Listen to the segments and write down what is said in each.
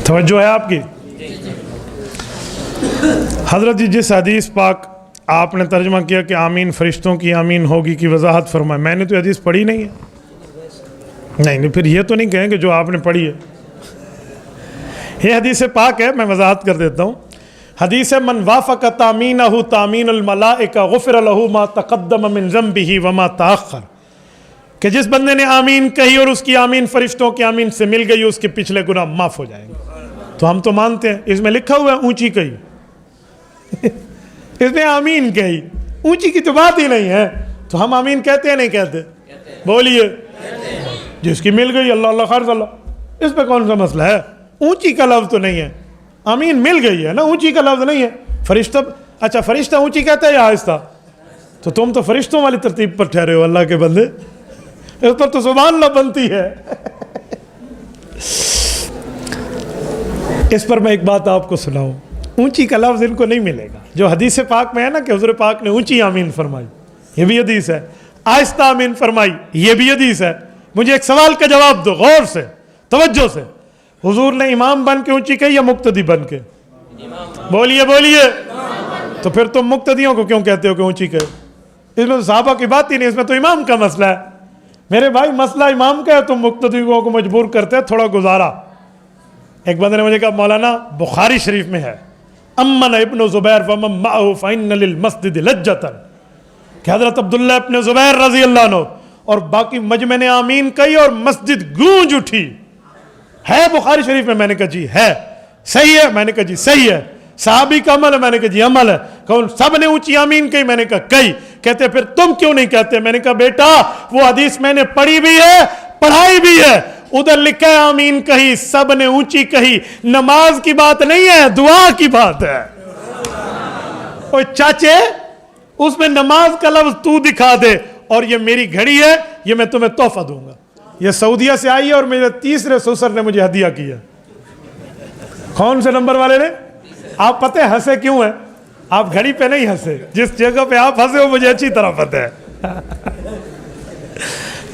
توجہ ہے آپ کی؟ حضرت جی جس حدیث پاک آپ نے ترجمہ کیا کہ آمین فرشتوں کی آمین ہوگی کی وضاحت فرمائے، میں نے تو حدیث پڑھی نہیں ہے۔ نہیں پھر یہ تو نہیں کہیں کہ جو آپ نے پڑھی ہے، یہ حدیث پاک ہے، میں وضاحت کر دیتا ہوں۔ حدیث من وافق تامینہ تامین الملائکہ غفر لہ ما تقدم من ذنبہ وما تاخر، کہ جس بندے نے آمین کہی اور اس کی آمین فرشتوں کی آمین سے مل گئی، اس کے پچھلے گناہ معاف ہو جائیں گے۔ تو ہم تو مانتے ہیں، اس میں لکھا ہوا ہے اونچی کہی، اس نے آمین کہی، اونچی کی تو بات ہی نہیں ہے، تو ہم آمین کہتے ہیں نہیں کہتے؟ بولیے، جس کی مل گئی اللہ اللہ خیر اللہ، اس پہ کون سا مسئلہ ہے؟ اونچی کا لفظ تو نہیں ہے، آمین مل گئی ہے نا، اونچی کا لفظ نہیں ہے۔ فرشتہ، اچھا فرشتہ اونچی کہتا ہے یا آہستہ؟ تو تم تو فرشتوں والی ترتیب پر ٹھہرے ہو اللہ کے بندے، اس پر تو سبحان اللہ بنتی ہے۔ اس پر میں ایک بات آپ کو سناؤں، اونچی کا لفظ ان کو نہیں ملے گا۔ جو حدیث پاک میں ہے نا کہ حضور پاک نے اونچی آمین فرمائی، یہ بھی حدیث ہے، آہستہ آمین فرمائی، یہ بھی حدیث ہے۔ مجھے ایک سوال کا جواب دو غور سے، توجہ سے، حضور نے امام بن کے اونچی کہی یا مقتدی بن کے؟ بولیے بولیے، تو پھر تم مقتدیوں کو کیوں کہتے ہو کہ اونچی کہے؟ اس میں تو صحابہ کی بات ہی نہیں، اس میں تو امام کا مسئلہ ہے۔ میرے بھائی مسئلہ امام کا ہے، تم مقتدیوں کو مجبور کرتے ہیں تھوڑا گزارا۔ ایک بندے نے مجھے کہا مولانا بخاری شریف میں ہے امن ابن زبیر فمن معه فإن للمسجد لجة، کہ حضرت عبداللہ ابن زبیر رضی اللہ عنہ اور باقی مجمع نے آمین کہی اور مسجد گونج اٹھی، ہے بخاری شریف میں؟ میں نے کہا جی ہے۔ صحیح ہے؟ میں نے کہا جی صحیح ہے۔ صحابی کا عمل ہے؟ میں نے کہا جی عمل ہے۔ کون سب نے اونچی آمین کہی؟ میں نے کہا کہی۔ کہتے پھر تم کیوں نہیں کہتے؟ میں نے کہا بیٹا وہ حدیث میں نے پڑھی بھی ہے پڑھائی بھی ہے، ادھر لکھا ہے آمین کہی، سب نے اونچی کہی، نماز کی بات نہیں ہے، دعا کی بات ہے۔ اوہ چاچے اس میں نماز کا لفظ تو دکھا دے، اور یہ میری گھڑی ہے، یہ میں تمہیں تحفہ دوں گا، یہ سعودیہ سے آئی ہے اور میرے تیسرے سسر نے مجھے ہدیہ کیا۔ کون سے نمبر والے نے؟ آپ پتہ ہے ہنسے کیوں ہیں؟ آپ گھڑی پہ نہیں ہنسے، جس جگہ پہ آپ ہنسے ہو مجھے اچھی طرح پتہ ہے۔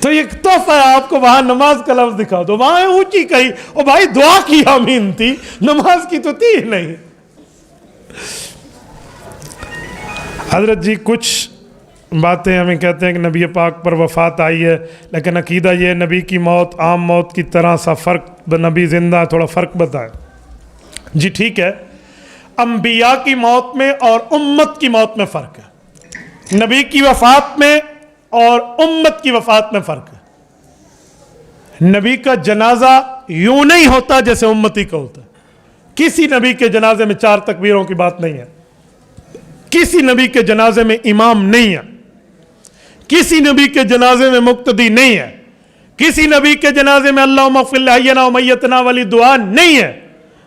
تو یہ تحفہ ہے آپ کو، وہاں نماز کا لفظ دکھا دو، وہاں اونچی کہی، او بھائی دعا کی آمین تھی، نماز کی تو تھی نہیں۔ حضرت جی کچھ باتیں ہمیں کہتے ہیں کہ نبی پاک پر وفات آئی ہے، لیکن عقیدہ یہ نبی کی موت عام موت کی طرح سا فرق، نبی زندہ، تھوڑا فرق بتائیں۔ جی ٹھیک ہے، انبیاء کی موت میں اور امت کی موت میں فرق ہے، نبی کی وفات میں اور امت کی وفات میں فرق ہے۔ نبی کا جنازہ یوں نہیں ہوتا جیسے امتی کا ہوتا ہے، کسی نبی کے جنازے میں 4 تکبیروں کی بات نہیں ہے، کسی نبی کے جنازے میں امام نہیں ہے، کسی نبی کے جنازے میں مقتدی نہیں ہے، کسی نبی کے جنازے میں اللہم اغفر لحینا و میتنا والی دعا نہیں ہے،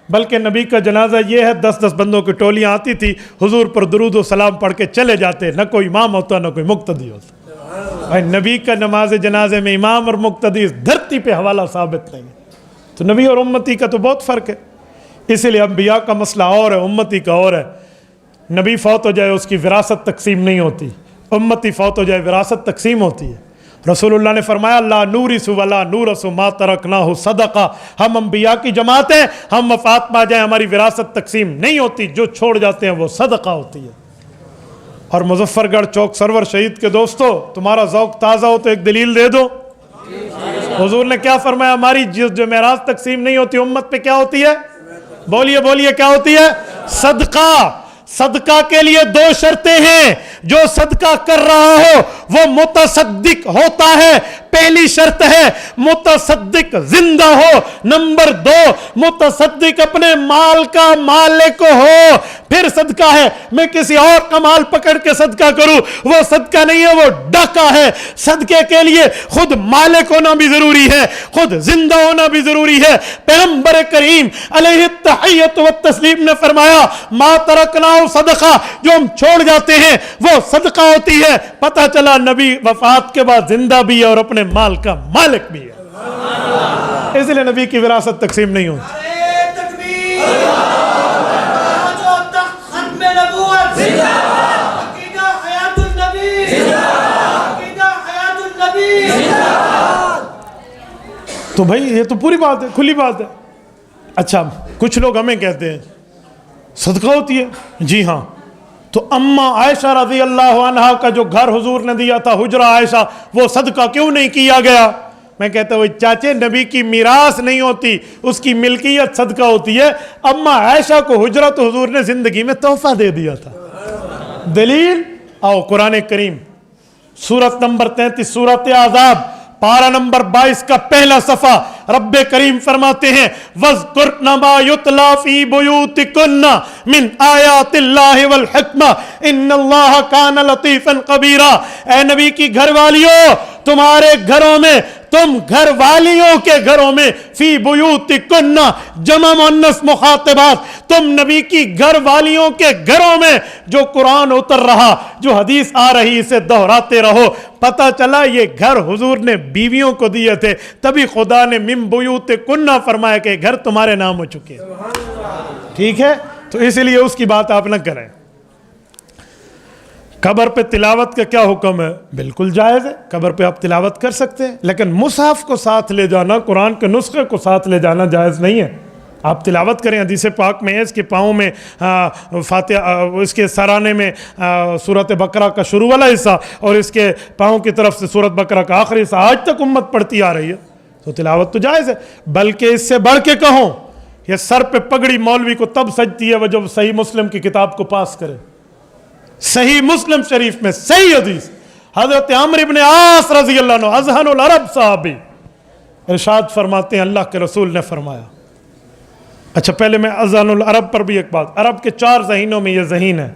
بلکہ نبی کا جنازہ یہ ہے 10 بندوں کی ٹولیاں آتی تھی، حضور پر درود و سلام پڑھ کے چلے جاتے، نہ کوئی امام ہوتا نہ کوئی مقتدی ہوتا۔ بھائی نبی کا نماز جنازے میں امام اور مقتدی اس دھرتی پہ حوالہ ثابت نہیں ہے، تو نبی اور امتی کا تو بہت فرق ہے۔ اسی لیے انبیاء کا مسئلہ اور ہے، امتی کا اور ہے۔ نبی فوت ہو جائے اس کی وراثت تقسیم نہیں ہوتی، امتی فوت ہو جائے وراثت تقسیم ہوتی ہے۔ رسول اللہ نے فرمایا لا نورث ولا نورث ما ترکناہ صدقہ، ہم انبیاء کی جماعت ہیں، ہم وفات پا جائیں ہماری وراثت تقسیم نہیں ہوتی، جو چھوڑ جاتے ہیں وہ صدقہ ہوتی ہے۔ اور مظفر گڑھ چوک سرور شہید کے دوستو، تمہارا ذوق تازہ ہو تو ایک دلیل دے دو۔ حضور نے کیا فرمایا؟ ہماری جو میراث تقسیم نہیں ہوتی امت پہ کیا ہوتی ہے؟ بولیے بولیے کیا ہوتی ہے؟ صدقہ۔ صدقہ کے لیے 2 شرطیں ہیں، جو صدقہ کر رہا ہو وہ متصدق ہوتا ہے۔ پہلی شرط ہے متصدق زندہ ہو، نمبر 2 متصدق اپنے مال کا مالک ہو۔ پھر صدقہ ہے میں کسی اور کا مال پکڑ کے صدقہ کروں، وہ صدقہ نہیں ہے، وہ ڈاکہ ہے۔ صدقے کے لیے خود مالک ہونا بھی ضروری ہے، خود زندہ ہونا بھی ضروری ہے۔ پیغمبر کریم علیہ التحیۃ والتسلیم نے فرمایا ما ترکنا صدقہ، جو ہم چھوڑ جاتے ہیں وہ صدقہ ہوتی ہے۔ پتہ چلا نبی وفات کے بعد زندہ بھی ہے اور اپنے مال کا مالک بھی ہے، اس لیے نبی کی وراثت تقسیم نہیں ہوتی۔ تو بھائی یہ تو پوری بات ہے، کھلی بات ہے، اچھا کچھ لوگ ہمیں کہتے ہیں صدقہ ہوتی ہے، جی ہاں، تو اماں عائشہ رضی اللہ عنہا کا جو گھر حضور نے دیا تھا حجرہ عائشہ، وہ صدقہ کیوں نہیں کیا گیا؟ میں کہتا ہوں چاچے نبی کی میراث نہیں ہوتی، اس کی ملکیت صدقہ ہوتی ہے۔ اماں عائشہ کو حجرہ تو حضور نے زندگی میں تحفہ دے دیا تھا۔ دلیل آؤ قرآن کریم سورت نمبر 33 سورت احزاب پارہ نمبر 22 کا پہلا صفحہ، رب کریم فرماتے ہیں وَاذْكُرْنَ مَا يُتْلَى فِي بُيُوتِكُنَّ مِنْ آیَاتِ اللَّهِ وَالْحِکْمَةِ إِنَّ اللَّهَ كَانَ لَطِیفًا خَبِیرًا۔ اے نبی کی گھر والیوں، تمہارے گھروں میں، تم گھر والیوں کے گھروں میں، فی بیوتکن جمع مؤنث مخاطبات، تم نبی کی گھر والیوں کے گھروں میں جو قرآن اتر رہا، جو حدیث آ رہی، اسے دہراتے رہو۔ پتہ چلا یہ گھر حضور نے بیویوں کو دیے تھے، تبھی خدا نے من بیوتکن فرمایا کہ گھر تمہارے نام ہو چکے ہیں۔ ٹھیک ہے، تو اس لیے اس کی بات آپ نہ کریں۔ قبر پہ تلاوت کا کیا حکم ہے؟ بالکل جائز ہے، قبر پہ آپ تلاوت کر سکتے ہیں، لیکن مصحف کو ساتھ لے جانا، قرآن کے نسخے کو ساتھ لے جانا جائز نہیں ہے۔ آپ تلاوت کریں، حدیث پاک میں ہے اس کے پاؤں میں فاتحہ، اس کے سرانے میں سورت بقرہ کا شروع والا حصہ اور اس کے پاؤں کی طرف سے سورت بقرہ کا آخری حصہ آج تک امت پڑھتی آ رہی ہے، تو تلاوت تو جائز ہے۔ بلکہ اس سے بڑھ کے کہوں، یہ سر پہ پگڑی مولوی کو تب سجتی ہے وہ جب صحیح مسلم کی کتاب کو پاس کرے۔ صحیح مسلم شریف میں صحیح حدیث، حضرت عمرو بن عاص رضی اللہ عنہ اذہن العرب صحابی ارشاد فرماتے ہیں اللہ کے رسول نے فرمایا۔ اچھا پہلے میں اذہن العرب پر بھی ایک بات، عرب کے 4 ذہینوں میں یہ ذہین ہے۔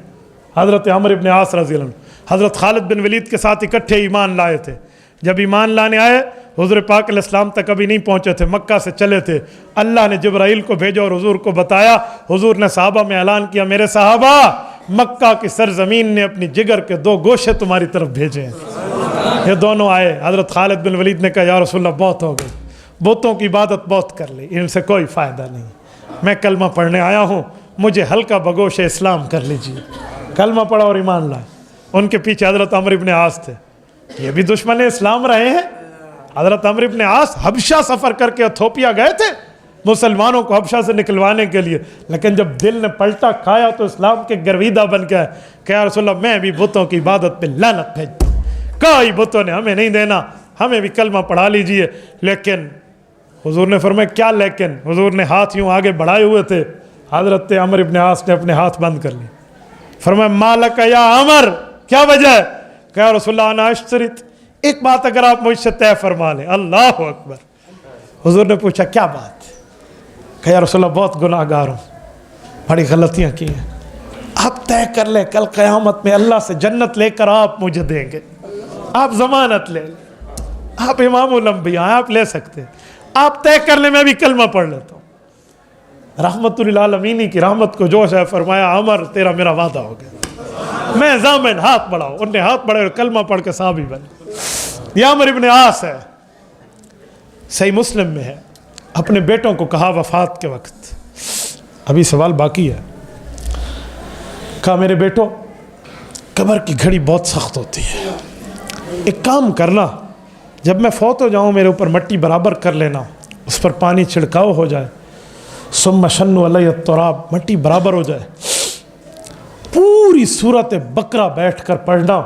حضرت عمرو بن عاص رضی اللہ عنہ حضرت خالد بن ولید کے ساتھ اکٹھے ایمان لائے تھے۔ جب ایمان لانے آئے، حضور پاک علیہ السلام تک ابھی نہیں پہنچے تھے، مکہ سے چلے تھے، اللہ نے جبرائیل کو بھیجا اور حضور کو بتایا۔ حضور نے صحابہ میں اعلان کیا، میرے صحابہ، مکہ کی سرزمین نے اپنی جگر کے 2 گوشے تمہاری طرف بھیجے ہیں۔ یہ دونوں آئے، حضرت خالد بن ولید نے کہا یا رسول اللہ بہت ہو گئی، بتوں کی عبادت بہت کر لی، ان سے کوئی فائدہ نہیں، میں کلمہ پڑھنے آیا ہوں، مجھے ہلکا بگوش اسلام کر لیجیے۔ کلمہ پڑھا اور ایمان لائے۔ ان کے پیچھے حضرت عمرو بن عاص تھے، یہ بھی دشمن اسلام رہے ہیں۔ حضرت عمرو بن عاص حبشہ سفر کر کے ایتھوپیا گئے تھے مسلمانوں کو حبشہ سے نکلوانے کے لیے، لیکن جب دل نے پلٹا کھایا تو اسلام کے گرویدہ بن گئے کہ یا رسول اللہ میں بھی بتوں کی عبادت پہ لعنت بھیج دوں، کوئی بتوں نے ہمیں نہیں دینا، ہمیں بھی کلمہ پڑھا لیجئے۔ لیکن حضور نے فرمایا کیا لیکن؟ حضور نے ہاتھ یوں آگے بڑھائے ہوئے تھے، حضرت عمرو بن عاص نے اپنے ہاتھ بند کر لیے۔ فرمایا مالک یا عمر، کیا وجہ ہے؟ کہ یا رسول اللہ انا اشترط، ایک بات اگر آپ مجھ سے طے فرما لیں۔ اللہ اکبر۔ حضور نے پوچھا کیا بات؟ کہ یا رسول اللہ بہت گناہ گار ہوں، بڑی غلطیاں کی ہیں، آپ طے کر لیں کل قیامت میں اللہ سے جنت لے کر آپ مجھے دیں گے، آپ ضمانت لے لیں، آپ امام الانبیاء ہیں، آپ لے سکتے ہیں، آپ طے کر لیں میں بھی کلمہ پڑھ لیتا ہوں۔ رحمت للعالمین کی رحمت کو جوش ہے، فرمایا عمر تیرا میرا وعدہ ہو گیا، میں ضامن، ہاتھ بڑھاؤ۔ انہوں نے ہاتھ بڑھائے اور کلمہ پڑھ کے صحابی بنے۔ یہ عمرو بن عاص ہے، صحیح مسلم میں ہے، اپنے بیٹوں کو کہا وفات کے وقت، ابھی سوال باقی ہے، کہا میرے بیٹو قبر کی گھڑی بہت سخت ہوتی ہے، ایک کام کرنا، جب میں فوت ہو جاؤں میرے اوپر مٹی برابر کر لینا، اس پر پانی چھڑکاؤ ہو جائے، ثم شنوا علی التراب، مٹی برابر ہو جائے، پوری سورت بقرہ بیٹھ کر پڑھنا،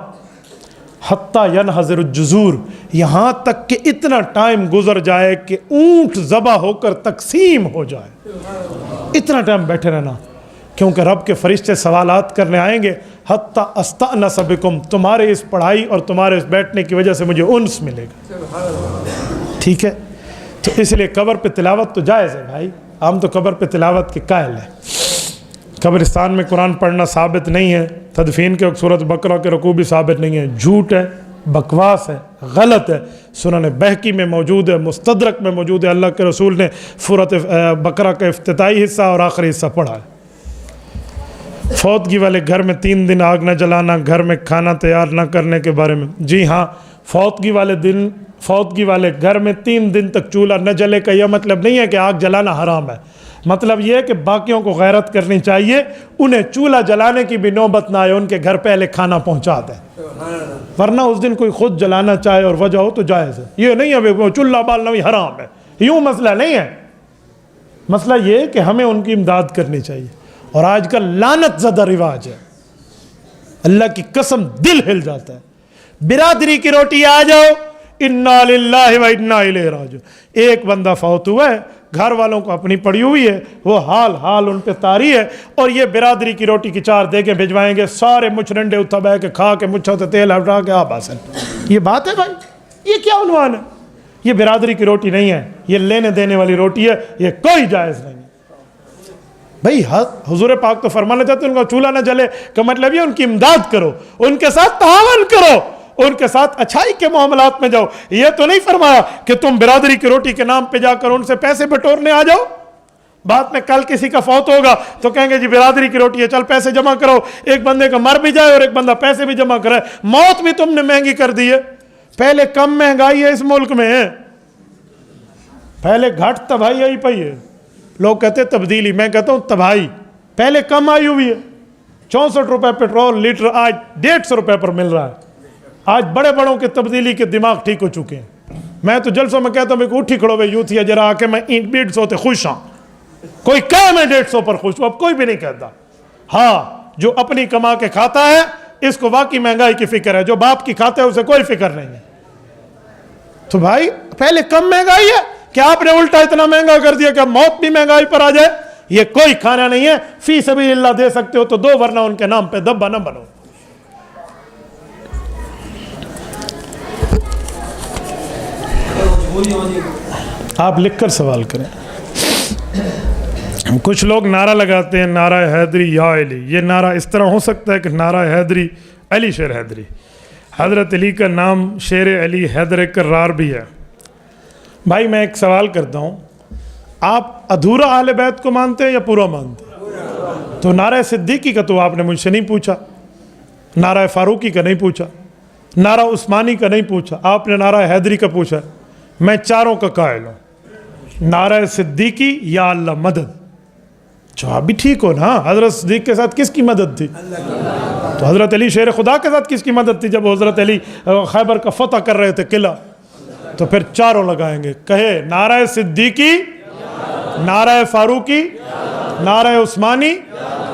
حتی ینحضر الجذور، یہاں تک کہ اتنا ٹائم گزر جائے کہ اونٹ ذبح ہو کر تقسیم ہو جائے، اتنا ٹائم بیٹھے رہنا، کیونکہ رب کے فرشتے سوالات کرنے آئیں گے، حتی استأنس بکم، تمہارے اس پڑھائی اور تمہارے اس بیٹھنے کی وجہ سے مجھے انس ملے گا۔ ٹھیک ہے، تو اس لیے قبر پہ تلاوت تو جائز ہے بھائی، ہم تو قبر پہ تلاوت کے قائل ہیں۔ قبرستان میں قرآن پڑھنا ثابت نہیں ہے، تدفین کے وقت سورۃ بقرہ کے رکوع بھی ثابت نہیں ہے، جھوٹ ہے، بکواس ہے، غلط ہے۔ سنن بہقی میں موجود ہے، مستدرک میں موجود ہے، اللہ کے رسول نے سورۃ بقرہ کا افتتاحی حصہ اور آخری حصہ پڑھا ہے۔ فوتگی والے گھر میں 3 دن آگ نہ جلانا، گھر میں کھانا تیار نہ کرنے کے بارے میں، جی ہاں، فوتگی والے گھر میں 3 دن تک چولہا نہ جلے کا یہ مطلب نہیں ہے کہ آگ جلانا حرام ہے، مطلب یہ ہے کہ باقیوں کو غیرت کرنی چاہیے، انہیں چولہا جلانے کی بھی نوبت نہ آئے، ان کے گھر پہلے کھانا پہنچا دیں، ورنہ اس دن کوئی خود جلانا چاہے اور وجہ ہو تو جائز ہے، یہ نہیں ہے وہ چولہا بالنا بھی حرام ہے، یوں مسئلہ نہیں ہے۔ مسئلہ یہ ہے کہ ہمیں ان کی امداد کرنی چاہیے. اور آج کل لعنت زدہ رواج ہے, اللہ کی قسم دل ہل جاتا ہے. برادری کی روٹی آ جاؤ, انا للہ و انا الیہ راجعون. ایک بندہ فوت ہوا ہے, گھر والوں کو اپنی پڑی ہوئی ہے, وہ حال ان پہ طاری ہے, اور یہ برادری کی روٹی کی 4 دیگیں بھجوائیں گے, سارے مچھرنڈے اتھا بہ کے کھا کے مچھوں سے تیل ہٹا کے آپ حاصل. یہ بات ہے بھائی؟ یہ کیا عنوان ہے؟ یہ برادری کی روٹی نہیں ہے, یہ لینے دینے والی روٹی ہے, یہ کوئی جائز نہیں ہے. بھائی حضور پاک تو فرمانا چاہتے ہیں ان کا چولہا نہ جلے, کا مطلب یہ ان کی امداد کرو, ان کے ساتھ تعاون کرو, ان کے ساتھ اچھائی کے معاملات میں جاؤ. یہ تو نہیں فرمایا کہ تم برادری کی روٹی کے نام پہ جا کر ان سے پیسے بٹورنے آ جاؤ. بعد میں کل کسی کا فوت ہوگا تو کہیں گے جی برادری کی روٹی ہے, چل پیسے جمع کرو. ایک بندے کا مر بھی جائے اور ایک بندہ پیسے بھی جمع کرے. موت بھی تم نے مہنگی کر دی ہے. پہلے کم مہنگائی ہے اس ملک میں, پہلے گھٹ تباہی آئی پئی ہے. لوگ کہتے ہیں تبدیلی, میں کہتا ہوں تباہی. پہلے کم آئی ہوئی ہے, 64 روپے پیٹرول لیٹر آج 150 روپے پر مل رہا ہے. آج بڑے بڑوں کے تبدیلی کے دماغ ٹھیک ہو چکے ہیں. میں تو جلسوں میں کہتا ہوں کہ اٹھی کھڑو بھائی یوتھیا ذرا آ کے میں 150 تے خوش ہوں. کوئی کہے میں 150 پر خوش ہوں, اب کوئی بھی نہیں کہتا. ہاں جو اپنی کما کے کھاتا ہے اس کو واقعی مہنگائی کی فکر ہے, جو باپ کی کھاتا ہے اسے کوئی فکر نہیں ہے. تو بھائی پہلے کم مہنگائی ہے کہ آپ نے الٹا اتنا مہنگا کر دیا کہ اب موت بھی مہنگائی پر آ جائے. یہ کوئی کھانا نہیں ہے. فی سبیل اللہ دے سکتے ہو تو دو, ورنہ ان کے نام پہ دبا نہ بنو. آپ لکھ کر سوال کریں. کچھ لوگ نعرہ لگاتے ہیں نعرہ حیدری یا علی. یہ نعرہ اس طرح ہو سکتا ہے کہ نعرہ حیدری علی شیر حیدری, حضرت علی کا نام شیر علی حیدر کرار بھی ہے. بھائی میں ایک سوال کرتا ہوں, آپ ادھورا اہل بیت کو مانتے ہیں یا پورا مانتے ہیں؟ تو نعرہ صدیقی کا تو آپ نے مجھ سے نہیں پوچھا, نعرہ فاروقی کا نہیں پوچھا, نعرہ عثمانی کا نہیں پوچھا, آپ نے نعرہ حیدری کا پوچھا. میں چاروں کا قائل ہوں. نعرہ صدیقی یا اللہ مدد. جواب بھی ٹھیک ہو نا, حضرت صدیق کے ساتھ کس کی مدد تھی؟ تو حضرت علی شیر خدا کے ساتھ کس کی مدد تھی جب حضرت علی خیبر کا فتح کر رہے تھے قلعہ؟ تو پھر چاروں لگائیں گے. کہے نعرہ صدیقی, نعرہ فاروقی, نعرہ عثمانی,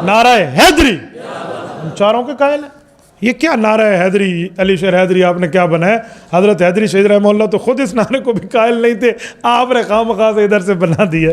نعرہ حیدری, ہم چاروں کے قائل ہیں. یہ کیا نعرہ حیدری علی شیر حیدری آپ نے کیا بنایا؟ حضرت حیدری شہید رحمہ اللہ تو خود اس نعرے کو بھی قائل نہیں تھے, آپ نے خواہ سے ادھر سے بنا دیا.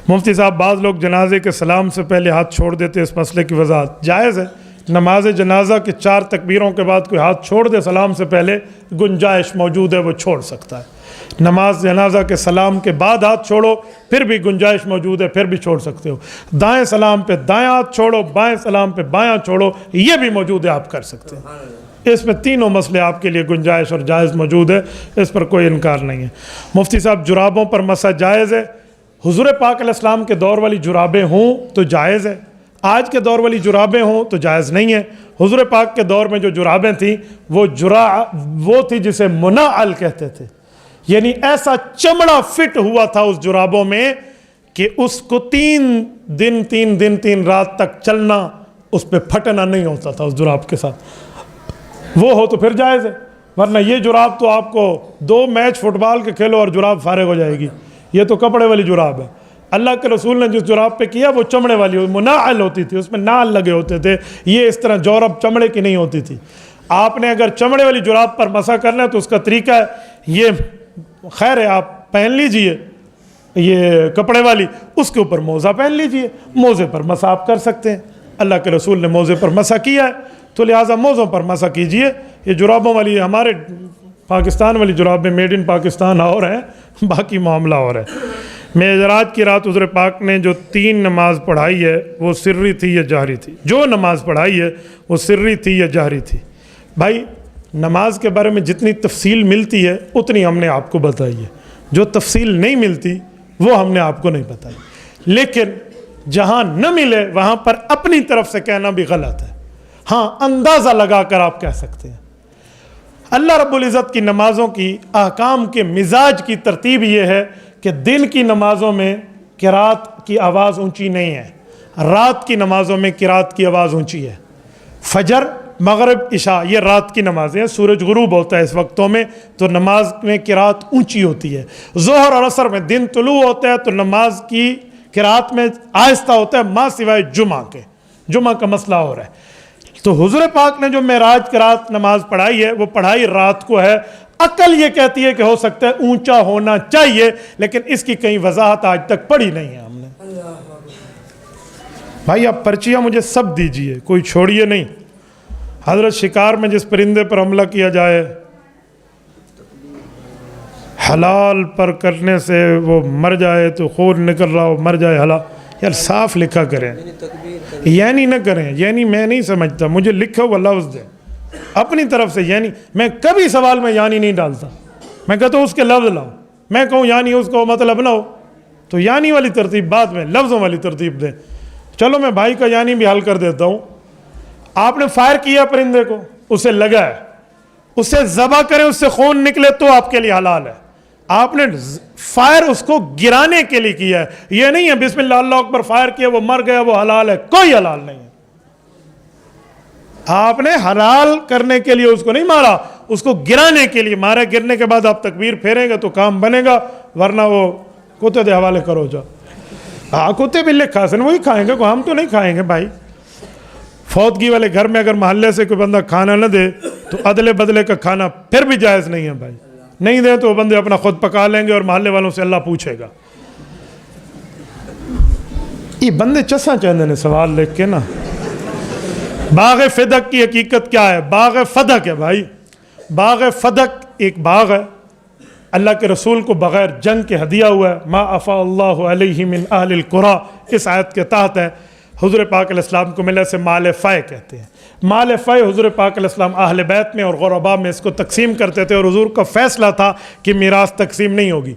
مفتی صاحب بعض لوگ جنازے کے سلام سے پہلے ہاتھ چھوڑ دیتے, اس مسئلے کی وضاحت. جائز ہے, نماز جنازہ کے 4 تکبیروں کے بعد کوئی ہاتھ چھوڑ دے سلام سے پہلے, گنجائش موجود ہے, وہ چھوڑ سکتا ہے. نماز جنازہ کے سلام کے بعد ہاتھ چھوڑو پھر بھی گنجائش موجود ہے, پھر بھی چھوڑ سکتے ہو. دائیں سلام پہ دائیں ہاتھ چھوڑو, بائیں سلام پہ بائیں چھوڑو, یہ بھی موجود ہے, آپ کر سکتے ہیں. اس میں تینوں مسئلے آپ کے لیے گنجائش اور جائز موجود ہے, اس پر کوئی انکار نہیں ہے. مفتی صاحب جرابوں پر مسح جائز ہے؟ حضور پاک علیہ السلام کے دور والی جرابیں ہوں تو جائز ہے, آج کے دور والی جرابیں ہوں تو جائز نہیں ہے. حضور پاک کے دور میں جو جرابیں تھیں وہ تھی جسے منعل کہتے تھے, یعنی ایسا چمڑا فٹ ہوا تھا اس جرابوں میں کہ اس کو 3 دن 3 رات تک چلنا, اس پہ پھٹنا نہیں ہوتا تھا اس جراب کے ساتھ. وہ ہو تو پھر جائز ہے, ورنہ یہ جراب تو آپ کو 2 میچ فٹ بال کے کھیلو اور جراب فارغ ہو جائے گی. یہ تو کپڑے والی جراب ہے. اللہ کے رسول نے جس جراب پہ کیا وہ چمڑے والی منعل ہوتی تھی, اس میں نال لگے ہوتے تھے. یہ اس طرح جورب چمڑے کی نہیں ہوتی تھی. آپ نے اگر چمڑے والی جراب پر مسح کرنا ہے تو اس کا طریقہ ہے یہ, خیر ہے آپ پہن لیجئے یہ کپڑے والی, اس کے اوپر موزہ پہن لیجئے, موزے پر مسح آپ کر سکتے ہیں. اللہ کے رسول نے موزے پر مسح کیا ہے تو لہٰذا موزوں پر مسح کیجئے. یہ جرابوں والی ہمارے پاکستان والی جرابیں میڈ ان پاکستان اور ہیں, باقی معاملہ اور ہے. معراج کی رات حضور پاک نے جو 3 نماز پڑھائی ہے وہ سری تھی یا جہری تھی؟ جو نماز پڑھائی ہے وہ سری تھی یا جہری تھی؟ بھائی نماز کے بارے میں جتنی تفصیل ملتی ہے اتنی ہم نے آپ کو بتائی ہے, جو تفصیل نہیں ملتی وہ ہم نے آپ کو نہیں بتائی. لیکن جہاں نہ ملے وہاں پر اپنی طرف سے کہنا بھی غلط ہے. ہاں اندازہ لگا کر آپ کہہ سکتے ہیں. اللہ رب العزت کی نمازوں کی احکام کے مزاج کی ترتیب یہ ہے کہ دن کی نمازوں میں قرات کی آواز اونچی نہیں ہے, رات کی نمازوں میں قرات کی آواز اونچی ہے. فجر مغرب عشاء یہ رات کی نمازیں ہیں، سورج غروب ہوتا ہے اس وقتوں میں تو نماز میں قرات اونچی ہوتی ہے. ظہر اور عصر میں دن طلوع ہوتا ہے تو نماز کی قرات میں آہستہ ہوتا ہے، ماں سوائے جمعہ کے. جمعہ کا مسئلہ ہو رہا ہے. تو حضور پاک نے جو معراج قرات نماز پڑھائی ہے وہ پڑھائی رات کو ہے. عقل یہ کہتی ہے کہ ہو سکتا ہے اونچا ہونا چاہیے، لیکن اس کی کہیں وضاحت آج تک پڑھی نہیں ہے ہم نے. بھائی آپ پرچیاں مجھے سب دیجئے، کوئی چھوڑیے نہیں. حضرت شکار میں جس پرندے پر حملہ کیا جائے حلال پر کرنے سے وہ مر جائے تو خون نکل رہا ہو مر جائے حلال، یار صاف لکھا کریں، یعنی نہ کریں. یعنی میں نہیں سمجھتا، مجھے لکھا ہوا لفظ دیں اپنی طرف سے. یعنی میں کبھی سوال میں یعنی نہیں ڈالتا، میں کہتا ہوں اس کے لفظ لاؤ. میں کہوں یعنی اس کو مطلب نہ ہو تو یعنی والی ترتیب بعد میں لفظوں والی ترتیب دیں. چلو میں بھائی کا یعنی بھی حل کر دیتا ہوں. آپ نے فائر کیا پرندے کو، اسے لگا ہے، اسے ذبح کریں اس سے خون نکلے تو آپ کے لیے حلال ہے. آپ نے فائر اس کو گرانے کے لیے کیا ہے، یہ نہیں ہے بسم اللہ اللہ اکبر فائر کیا وہ مر گیا وہ حلال ہے. کوئی حلال نہیں ہے. آپ نے حلال کرنے کے لیے اس کو نہیں مارا، اس کو گرانے کے لیے مارا. گرنے کے بعد آپ تکبیر پھیریں گے تو کام بنے گا، ورنہ وہ کتے دے حوالے کرو جا. ہاں کتے بلے کھا سن وہی کھائیں گے، ہم تو نہیں کھائیں گے بھائی. فوتگی والے گھر میں اگر محلے سے کوئی بندہ کھانا نہ دے تو ادلے بدلے کا کھانا پھر بھی جائز نہیں ہے بھائی. نہیں دے تو وہ بندے اپنا خود پکا لیں گے اور محلے والوں سے اللہ پوچھے گا. یہ بندے چساں چاہتے ہیں سوال لکھ کے نا. باغ فدق کی حقیقت کیا ہے؟ باغ فدق ہے بھائی. باغ فدق ایک باغ ہے، اللہ کے رسول کو بغیر جنگ کے ہدیہ ہوا ہے. ما افاء اللہ علیہ من اہل القریٰ اس آیت کے تحت ہے. حضور پاک علیہ السلام کو ملے سے مال فے کہتے ہیں. مال فے حضور پاک علیہ السلام اہل بیت میں اور غرباء میں اس کو تقسیم کرتے تھے، اور حضور کا فیصلہ تھا کہ میراث تقسیم نہیں ہوگی.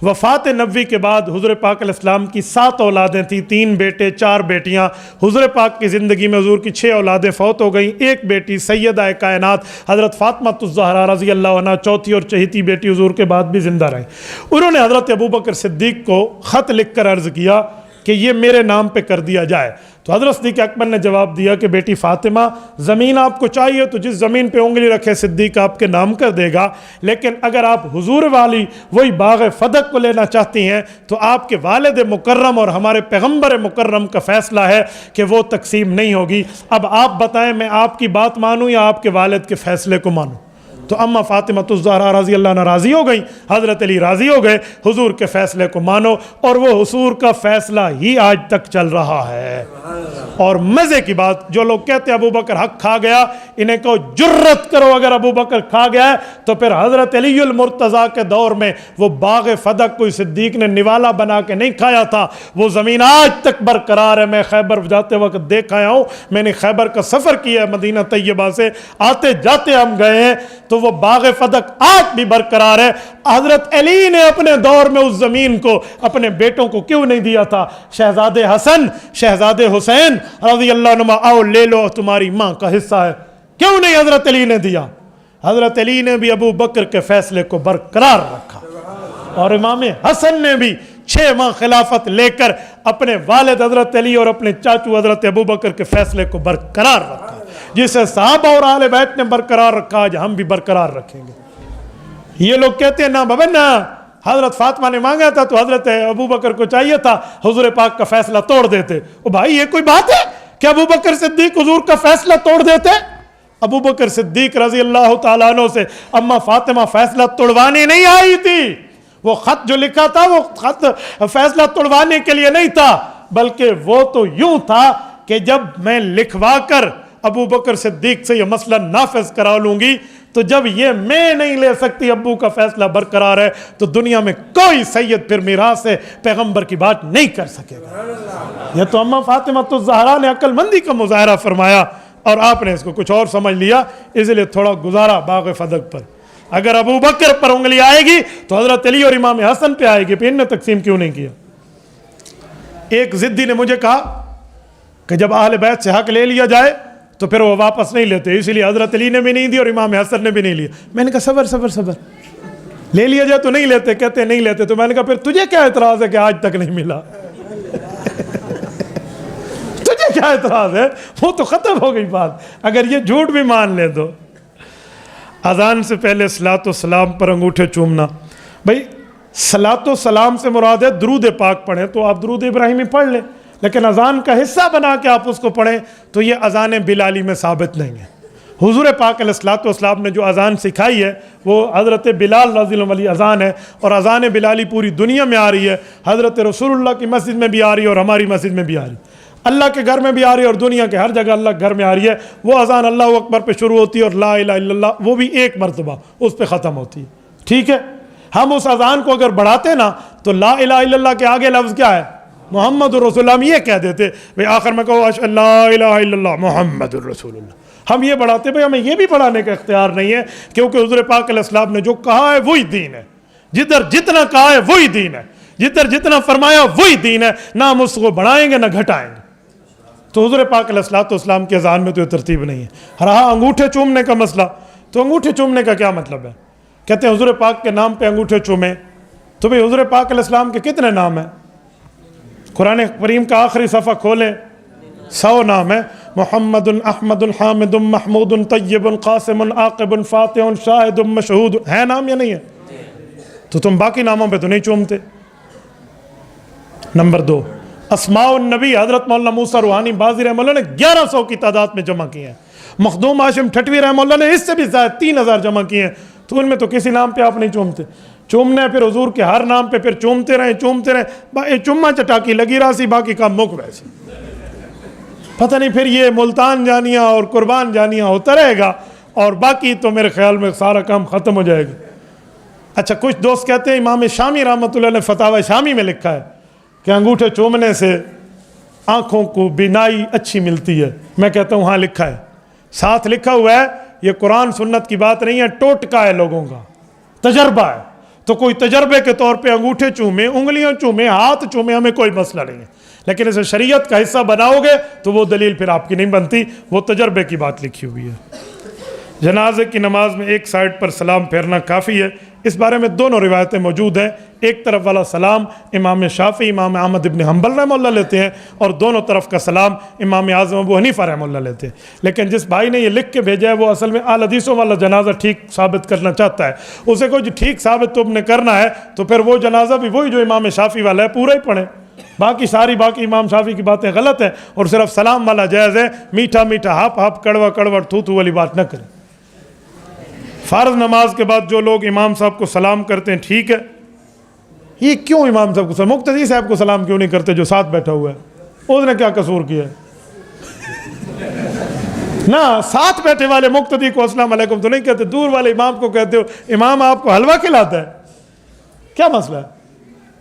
وفات نبوی کے بعد حضور پاک علیہ السلام کی 7 اولادیں تھیں، 3 بیٹے 4 بیٹیاں. حضور پاک کی زندگی میں حضور کی 6 اولادیں فوت ہو گئیں. ایک بیٹی سیدہ کائنات حضرت فاطمہ الزہرا رضی اللہ عنہ چوتھی اور چہیتی بیٹی حضور کے بعد بھی زندہ رہیں. انہوں نے حضرت ابوبکر صدیق کو خط لکھ کر عرض کیا کہ یہ میرے نام پہ کر دیا جائے. تو حضرت صدیق اکبر نے جواب دیا کہ بیٹی فاطمہ زمین آپ کو چاہیے تو جس زمین پہ انگلی رکھے صدیق آپ کے نام کر دے گا، لیکن اگر آپ حضور والی وہی باغ فدق کو لینا چاہتی ہیں تو آپ کے والد مکرم اور ہمارے پیغمبر مکرم کا فیصلہ ہے کہ وہ تقسیم نہیں ہوگی. اب آپ بتائیں میں آپ کی بات مانوں یا آپ کے والد کے فیصلے کو مانوں؟ تو اما فاطمہ الزہرا رضی اللہ عنہ راضی ہو گئیں، حضرت علی راضی ہو گئے. حضور کے فیصلے کو مانو، اور وہ حضور کا فیصلہ ہی آج تک چل رہا ہے. اور مزے کی بات، جو لوگ کہتے ہیں ابو بکر حق کھا گیا، انہیں کہو جرت کرو اگر ابو بکر کھا گیا ہے تو پھر حضرت علی المرتضیٰ کے دور میں وہ باغ فدق کوئی صدیق نے نوالا بنا کے نہیں کھایا تھا، وہ زمین آج تک برقرار ہے. میں خیبر جاتے وقت دیکھ آیا ہوں، میں نے خیبر کا سفر کیا ہے مدینہ طیبہ سے، آتے جاتے ہم گئے ہیں تو وہ باغ فدق آج بھی برقرار ہے. حضرت علی نے اپنے دور میں اس زمین کو اپنے بیٹوں کو کیوں نہیں دیا تھا؟ شہزادے حسن شہزادے حسین رضی اللہ عنہ آؤ لے لو تمہاری ماں کا حصہ ہے، کیوں نہیں حضرت علی نے دیا؟ حضرت علی نے بھی ابو بکر کے فیصلے کو برقرار رکھا، اور امام حسن نے بھی 6 ماہ خلافت لے کر اپنے والد حضرت علی اور اپنے چاچو حضرت ابو بکر کے فیصلے کو برقرار رکھا. جسے صحابہ اور اہل بیت نے برقرار رکھا آج ہم بھی برقرار رکھیں گے. یہ لوگ کہتے ہیں نا بابا نا حضرت فاطمہ نے مانگا تھا تو حضرت ابو بکر کو چاہیے تھا، حضور پاک کا فیصلہ توڑ دیتے. او بھائی یہ کوئی بات ہے کہ ابو بکر صدیق حضور کا فیصلہ توڑ دیتے؟ ابو بکر صدیق رضی اللہ تعالیٰ عنہ سے اما فاطمہ فیصلہ توڑوانے نہیں آئی تھی. وہ خط جو لکھا تھا وہ خط فیصلہ توڑوانے کے لیے نہیں تھا، بلکہ وہ تو یوں تھا کہ جب میں لکھوا کر ابو بکر صدیق سے یہ مسئلہ نافذ کرا لوں گی تو جب یہ میں نہیں لے سکتی ابو کا فیصلہ برقرار ہے تو دنیا میں کوئی سید پھر میراث سے پیغمبر کی بات نہیں کر سکے گا. یہ تو اما فاطمہ الزہرا نے عقل مندی کا مظاہرہ فرمایا اور آپ نے اس کو کچھ اور سمجھ لیا، اس لیے تھوڑا گزارا باغ فدق پر. اگر ابو بکر پر انگلی آئے گی تو حضرت علی اور امام حسن پہ آئے گی، پھر ان نے تقسیم کیوں نہیں کیا؟ ایک ضدی نے مجھے کہا کہ جب اہل بیت سے حق لے لیا جائے تو پھر وہ واپس نہیں لیتے، اسی لیے حضرت علی نے بھی نہیں دی اور امام حسن نے بھی نہیں لیا. میں نے کہا صبر صبر صبر، لے لیا جائے تو نہیں لیتے، کہتے نہیں لیتے. تو میں نے کہا پھر تجھے کیا اعتراض ہے کہ آج تک نہیں ملا؟ تجھے کیا کیا اعتراض ہے؟ وہ تو ختم ہو گئی بات، اگر یہ جھوٹ بھی مان لے تو۔ اذان سے پہلے صلاۃ و سلام پر انگوٹھے چومنا، بھائی صلاۃ و سلام سے مراد ہے درود پاک پڑھیں تو آپ درود ابراہیمی پڑھ لیں، لیکن اذان کا حصہ بنا کے آپ اس کو پڑھیں تو یہ اذان بلالی میں ثابت نہیں ہے۔ حضور پاک علیہ الصلوۃ والسلام نے جو اذان سکھائی ہے وہ حضرت بلال رضی اللہ عنہ والی اذان ہے، اور اذان بلالی پوری دنیا میں آ رہی ہے، حضرت رسول اللہ کی مسجد میں بھی آ رہی ہے اور ہماری مسجد میں بھی آ رہی ہے، اللہ کے گھر میں بھی آ رہی ہے اور دنیا کے ہر جگہ اللہ کے گھر میں آ رہی ہے۔ وہ اذان اللہ اکبر پہ شروع ہوتی ہے اور لا الہ الا اللہ وہ بھی ایک مرتبہ اس پہ ختم ہوتی ہے، ٹھیک ہے؟ ہم اس اذان کو اگر بڑھاتے نا تو لا الہ الا اللہ کے آگے لفظ کیا ہے؟ محمد الرسول اللہ، ہم یہ کہہ دیتے بھئی آخر میں کہو اشہد لا الہ الا اللہ محمد الرسول اللہ، ہم یہ بڑھاتے، بھئی ہمیں یہ بھی بڑھانے کا اختیار نہیں ہے، کیونکہ حضور پاک علیہ السلام نے جو کہا ہے وہی دین ہے، جدھر جتنا کہا ہے وہی دین ہے، جدھر جتنا فرمایا وہی دین ہے، نہ ہم اس کو بڑھائیں گے نہ گھٹائیں گے۔ تو حضور پاک علیہ السلام کے اذان میں تو یہ ترتیب نہیں ہے۔ رہا انگوٹھے چومنے کا مسئلہ، تو انگوٹھے چومنے کا کیا مطلب ہے؟ کہتے ہیں حضور پاک کے نام پہ انگوٹھے چومیں، تو بھئی حضور پاک علیہ السلام کے کتنے نام ہیں؟ قرآن کریم کا آخری صفحہ کھولیں، 100 نام ہے، محمد احمد حامد محمود طیب قاسم عاقب فاتح شاہد مشہود، ہے نام یا نہیں ہے؟ تو تم باقی ناموں پہ تو نہیں چومتے۔ نمبر 2، اسماء النبی حضرت مولانا موسیٰ روحانی بازی رحمہ اللہ نے 1100 کی تعداد میں جمع کیے ہیں، مخدوم ہاشم ٹھٹوی رحمہ اللہ نے اس سے بھی زائد 3000 جمع کیے ہیں، تو ان میں تو کسی نام پہ آپ نہیں چومتے۔ چومنا ہے پھر حضور کے ہر نام پہ پھر چومتے رہیں، چمہ چٹاکی لگی راسی، باقی کام مک ویسے، پتہ نہیں پھر یہ ملتان جانیاں اور قربان جانیاں ہوتا رہے گا، اور باقی تو میرے خیال میں سارا کام ختم ہو جائے گا۔ اچھا، کچھ دوست کہتے ہیں امام شامی رحمۃ اللہ نے فتاوی شامی میں لکھا ہے کہ انگوٹھے چومنے سے آنکھوں کو بینائی اچھی ملتی ہے، میں کہتا ہوں ہاں لکھا ہے، ساتھ لکھا ہوا ہے، یہ قرآن سنت کی بات نہیں ہے، ٹوٹکا ہے لوگوں کا، تجربہ ہے، تو کوئی تجربے کے طور پہ انگوٹھے چومیں، انگلیاں چومیں، ہاتھ چومیں، ہمیں کوئی مسئلہ نہیں ہے، لیکن اسے شریعت کا حصہ بناؤ گے تو وہ دلیل پھر آپ کی نہیں بنتی، وہ تجربے کی بات لکھی ہوئی ہے۔ جنازے کی نماز میں ایک سائڈ پر سلام پھیرنا کافی ہے، اس بارے میں دونوں روایتیں موجود ہیں، ایک طرف والا سلام امام شافعی امام احمد ابن حنبل رحمہ اللہ لیتے ہیں، اور دونوں طرف کا سلام امام اعظم ابو حنیفہ رحمہ اللہ لیتے ہیں، لیکن جس بھائی نے یہ لکھ کے بھیجا ہے وہ اصل میں اہل حدیثوں والا جنازہ ٹھیک ثابت کرنا چاہتا ہے، اسے کوئی جو ٹھیک ثابت تم نے کرنا ہے تو پھر وہ جنازہ بھی وہی جو امام شافعی والا ہے پورا ہی پڑھیں، باقی امام شافعی کی باتیں غلط ہیں، اور صرف سلام والا جائز ہے، میٹھا میٹھا ہاپ ہاپ کڑوا کڑوڑ تھو تھو والی بات نہ کریں۔ فرض نماز کے بعد جو لوگ امام صاحب کو سلام کرتے ہیں ٹھیک ہے، یہ کیوں امام صاحب کو سلام، مقتدی صاحب کو سلام کیوں نہیں کرتے جو ساتھ بیٹھا ہوا ہے؟ اس نے کیا قصور کیا ہے؟ نہ ساتھ بیٹھے والے مقتدی کو السلام علیکم تو نہیں کہتے، دور والے امام کو کہتے ہو امام آپ کو حلوہ کھلاتا ہے، کیا مسئلہ ہے؟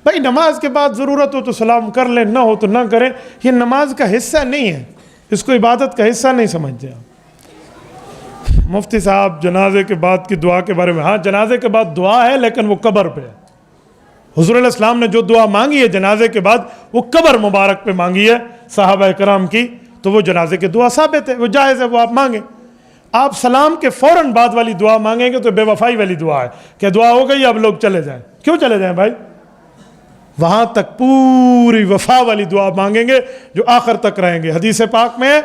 بھائی نماز کے بعد ضرورت ہو تو سلام کر لیں، نہ ہو تو نہ کریں، یہ نماز کا حصہ نہیں ہے، اس کو عبادت کا حصہ نہیں سمجھتے آپ۔ مفتی صاحب جنازے کے بعد کی دعا کے بارے میں، ہاں جنازے کے بعد دعا ہے لیکن وہ قبر پہ ہے، حضور علیہ السلام نے جو دعا مانگی ہے جنازے کے بعد وہ قبر مبارک پہ مانگی ہے صحابہ کرام کی، تو وہ جنازے کی دعا ثابت ہے، وہ جائز ہے، وہ آپ مانگیں۔ آپ سلام کے فوراً بعد والی دعا مانگیں گے تو بے وفائی والی دعا ہے کہ دعا ہو گئی اب لوگ چلے جائیں، کیوں چلے جائیں بھائی؟ وہاں تک پوری وفا والی دعا مانگیں گے جو آخر تک رہیں گے۔ حدیث پاک میں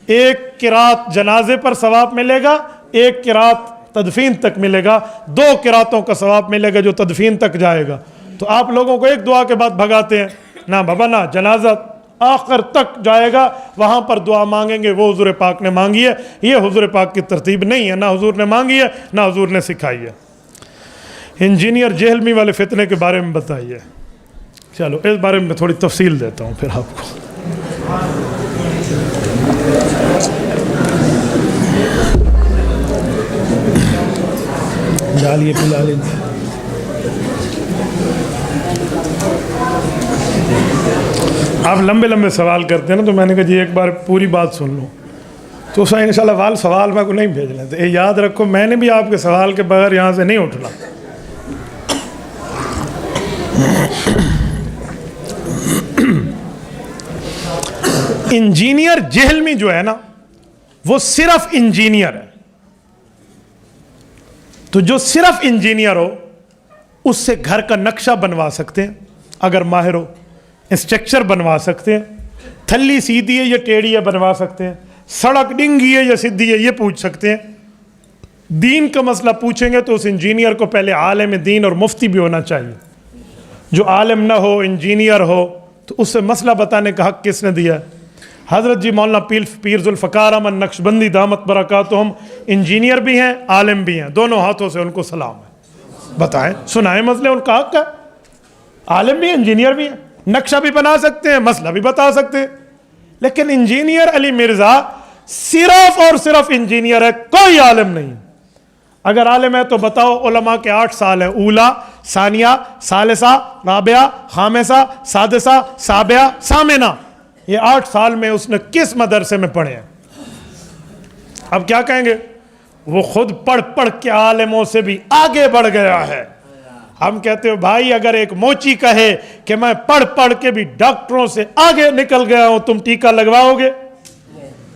ایک قرات جنازے پر ثواب ملے گا، ایک قرات تدفین تک ملے گا، 2 قراتوں کا ثواب ملے گا جو تدفین تک جائے گا۔ تو آپ لوگوں کو ایک دعا کے بعد بھگاتے ہیں، نہ بابا نہ، جنازہ آخر تک جائے گا، وہاں پر دعا مانگیں گے، وہ حضور پاک نے مانگی ہے، یہ حضور پاک کی ترتیب نہیں ہے، نہ حضور نے مانگی ہے نہ حضور نے سکھائی ہے۔ انجینئر جہلمی والے فتنے کے بارے میں بتائیے۔ چلو اس بارے میں تھوڑی تفصیل دیتا ہوں پھر آپ کو۔ ڈالیے پلا لیجیے۔ آپ لمبے لمبے سوال کرتے ہیں نا، تو میں نے کہا جی ایک بار پوری بات سن لوں، تو اس انشاءاللہ سوال میں کو نہیں بھیجنا تھا۔ یاد رکھو میں نے بھی آپ کے سوال کے بغیر یہاں سے نہیں اٹھنا۔ انجینئر جہلمی جو ہے نا وہ صرف انجینئر ہے، تو جو صرف انجینئر ہو اس سے گھر کا نقشہ بنوا سکتے ہیں اگر ماہر ہو، اسٹرکچر بنوا سکتے ہیں، تھلی سیدھی ہے یا ٹیڑھی ہے بنوا سکتے ہیں, سڑک ڈنگی ہے یا سیدھی ہے یہ پوچھ سکتے ہیں. دین کا مسئلہ پوچھیں گے تو اس انجینئر کو پہلے عالم دین اور مفتی بھی ہونا چاہیے. جو عالم نہ ہو, انجینئر ہو, تو اس سے مسئلہ بتانے کا حق کس نے دیا ہے؟ حضرت جی مولانا پیر ذوالفقار احمد نقشبندی دامت برکاتہم انجینئر بھی ہیں, عالم بھی ہیں, دونوں ہاتھوں سے ان کو سلام ہے. بتائیں, سنائیں مسئلے, ان کا حق ہے. عالم بھی ہیں, انجینئر بھی ہیں, نقشہ بھی بنا سکتے ہیں, مسئلہ بھی بتا سکتے ہیں. لیکن انجینئر علی مرزا صرف اور صرف انجینئر ہے, کوئی عالم نہیں. اگر عالم ہے تو بتاؤ علماء کے 8 سال ہیں, اولا, ثانیہ, ثالثہ, رابعہ, خامسہ, سادسہ, سابعہ, ثامنہ. یہ 8 سال میں اس نے کس مدرسے میں پڑھے ہیں؟ اب کیا کہیں گے؟ وہ خود پڑھ کے عالموں سے بھی آگے بڑھ گیا ہے. ہم کہتے ہیں بھائی اگر ایک موچی کہے کہ میں پڑھ کے بھی ڈاکٹروں سے آگے نکل گیا ہوں, تم ٹیکہ لگواؤ گے؟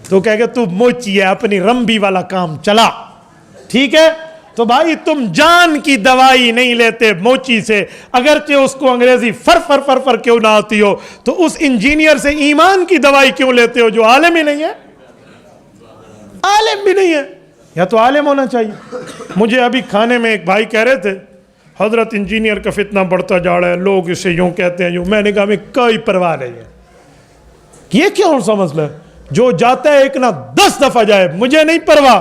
تو کہے گے تو موچی ہے, اپنی رمبی والا کام چلا. ٹھیک ہے, تو بھائی تم جان کی دوائی نہیں لیتے موچی سے, اگرچہ اس کو انگریزی فر کیوں نہ آتی ہو, تو اس انجینئر سے ایمان کی دوائی کیوں لیتے ہو جو عالم ہی نہیں ہے؟ عالم بھی نہیں ہے, یا تو عالم ہونا چاہیے. مجھے ابھی کھانے میں ایک بھائی کہہ رہے تھے حضرت انجینئر کا فتنہ بڑھتا جا رہا ہے, لوگ اسے یوں کہتے ہیں یوں. میں نے کہا ہمیں کوئی پرواہ نہیں ہے. یہ کیوں سا مسئلہ ہے؟ جو جاتا ہے ایک نہ 10 دفعہ جائے, مجھے نہیں پرواہ.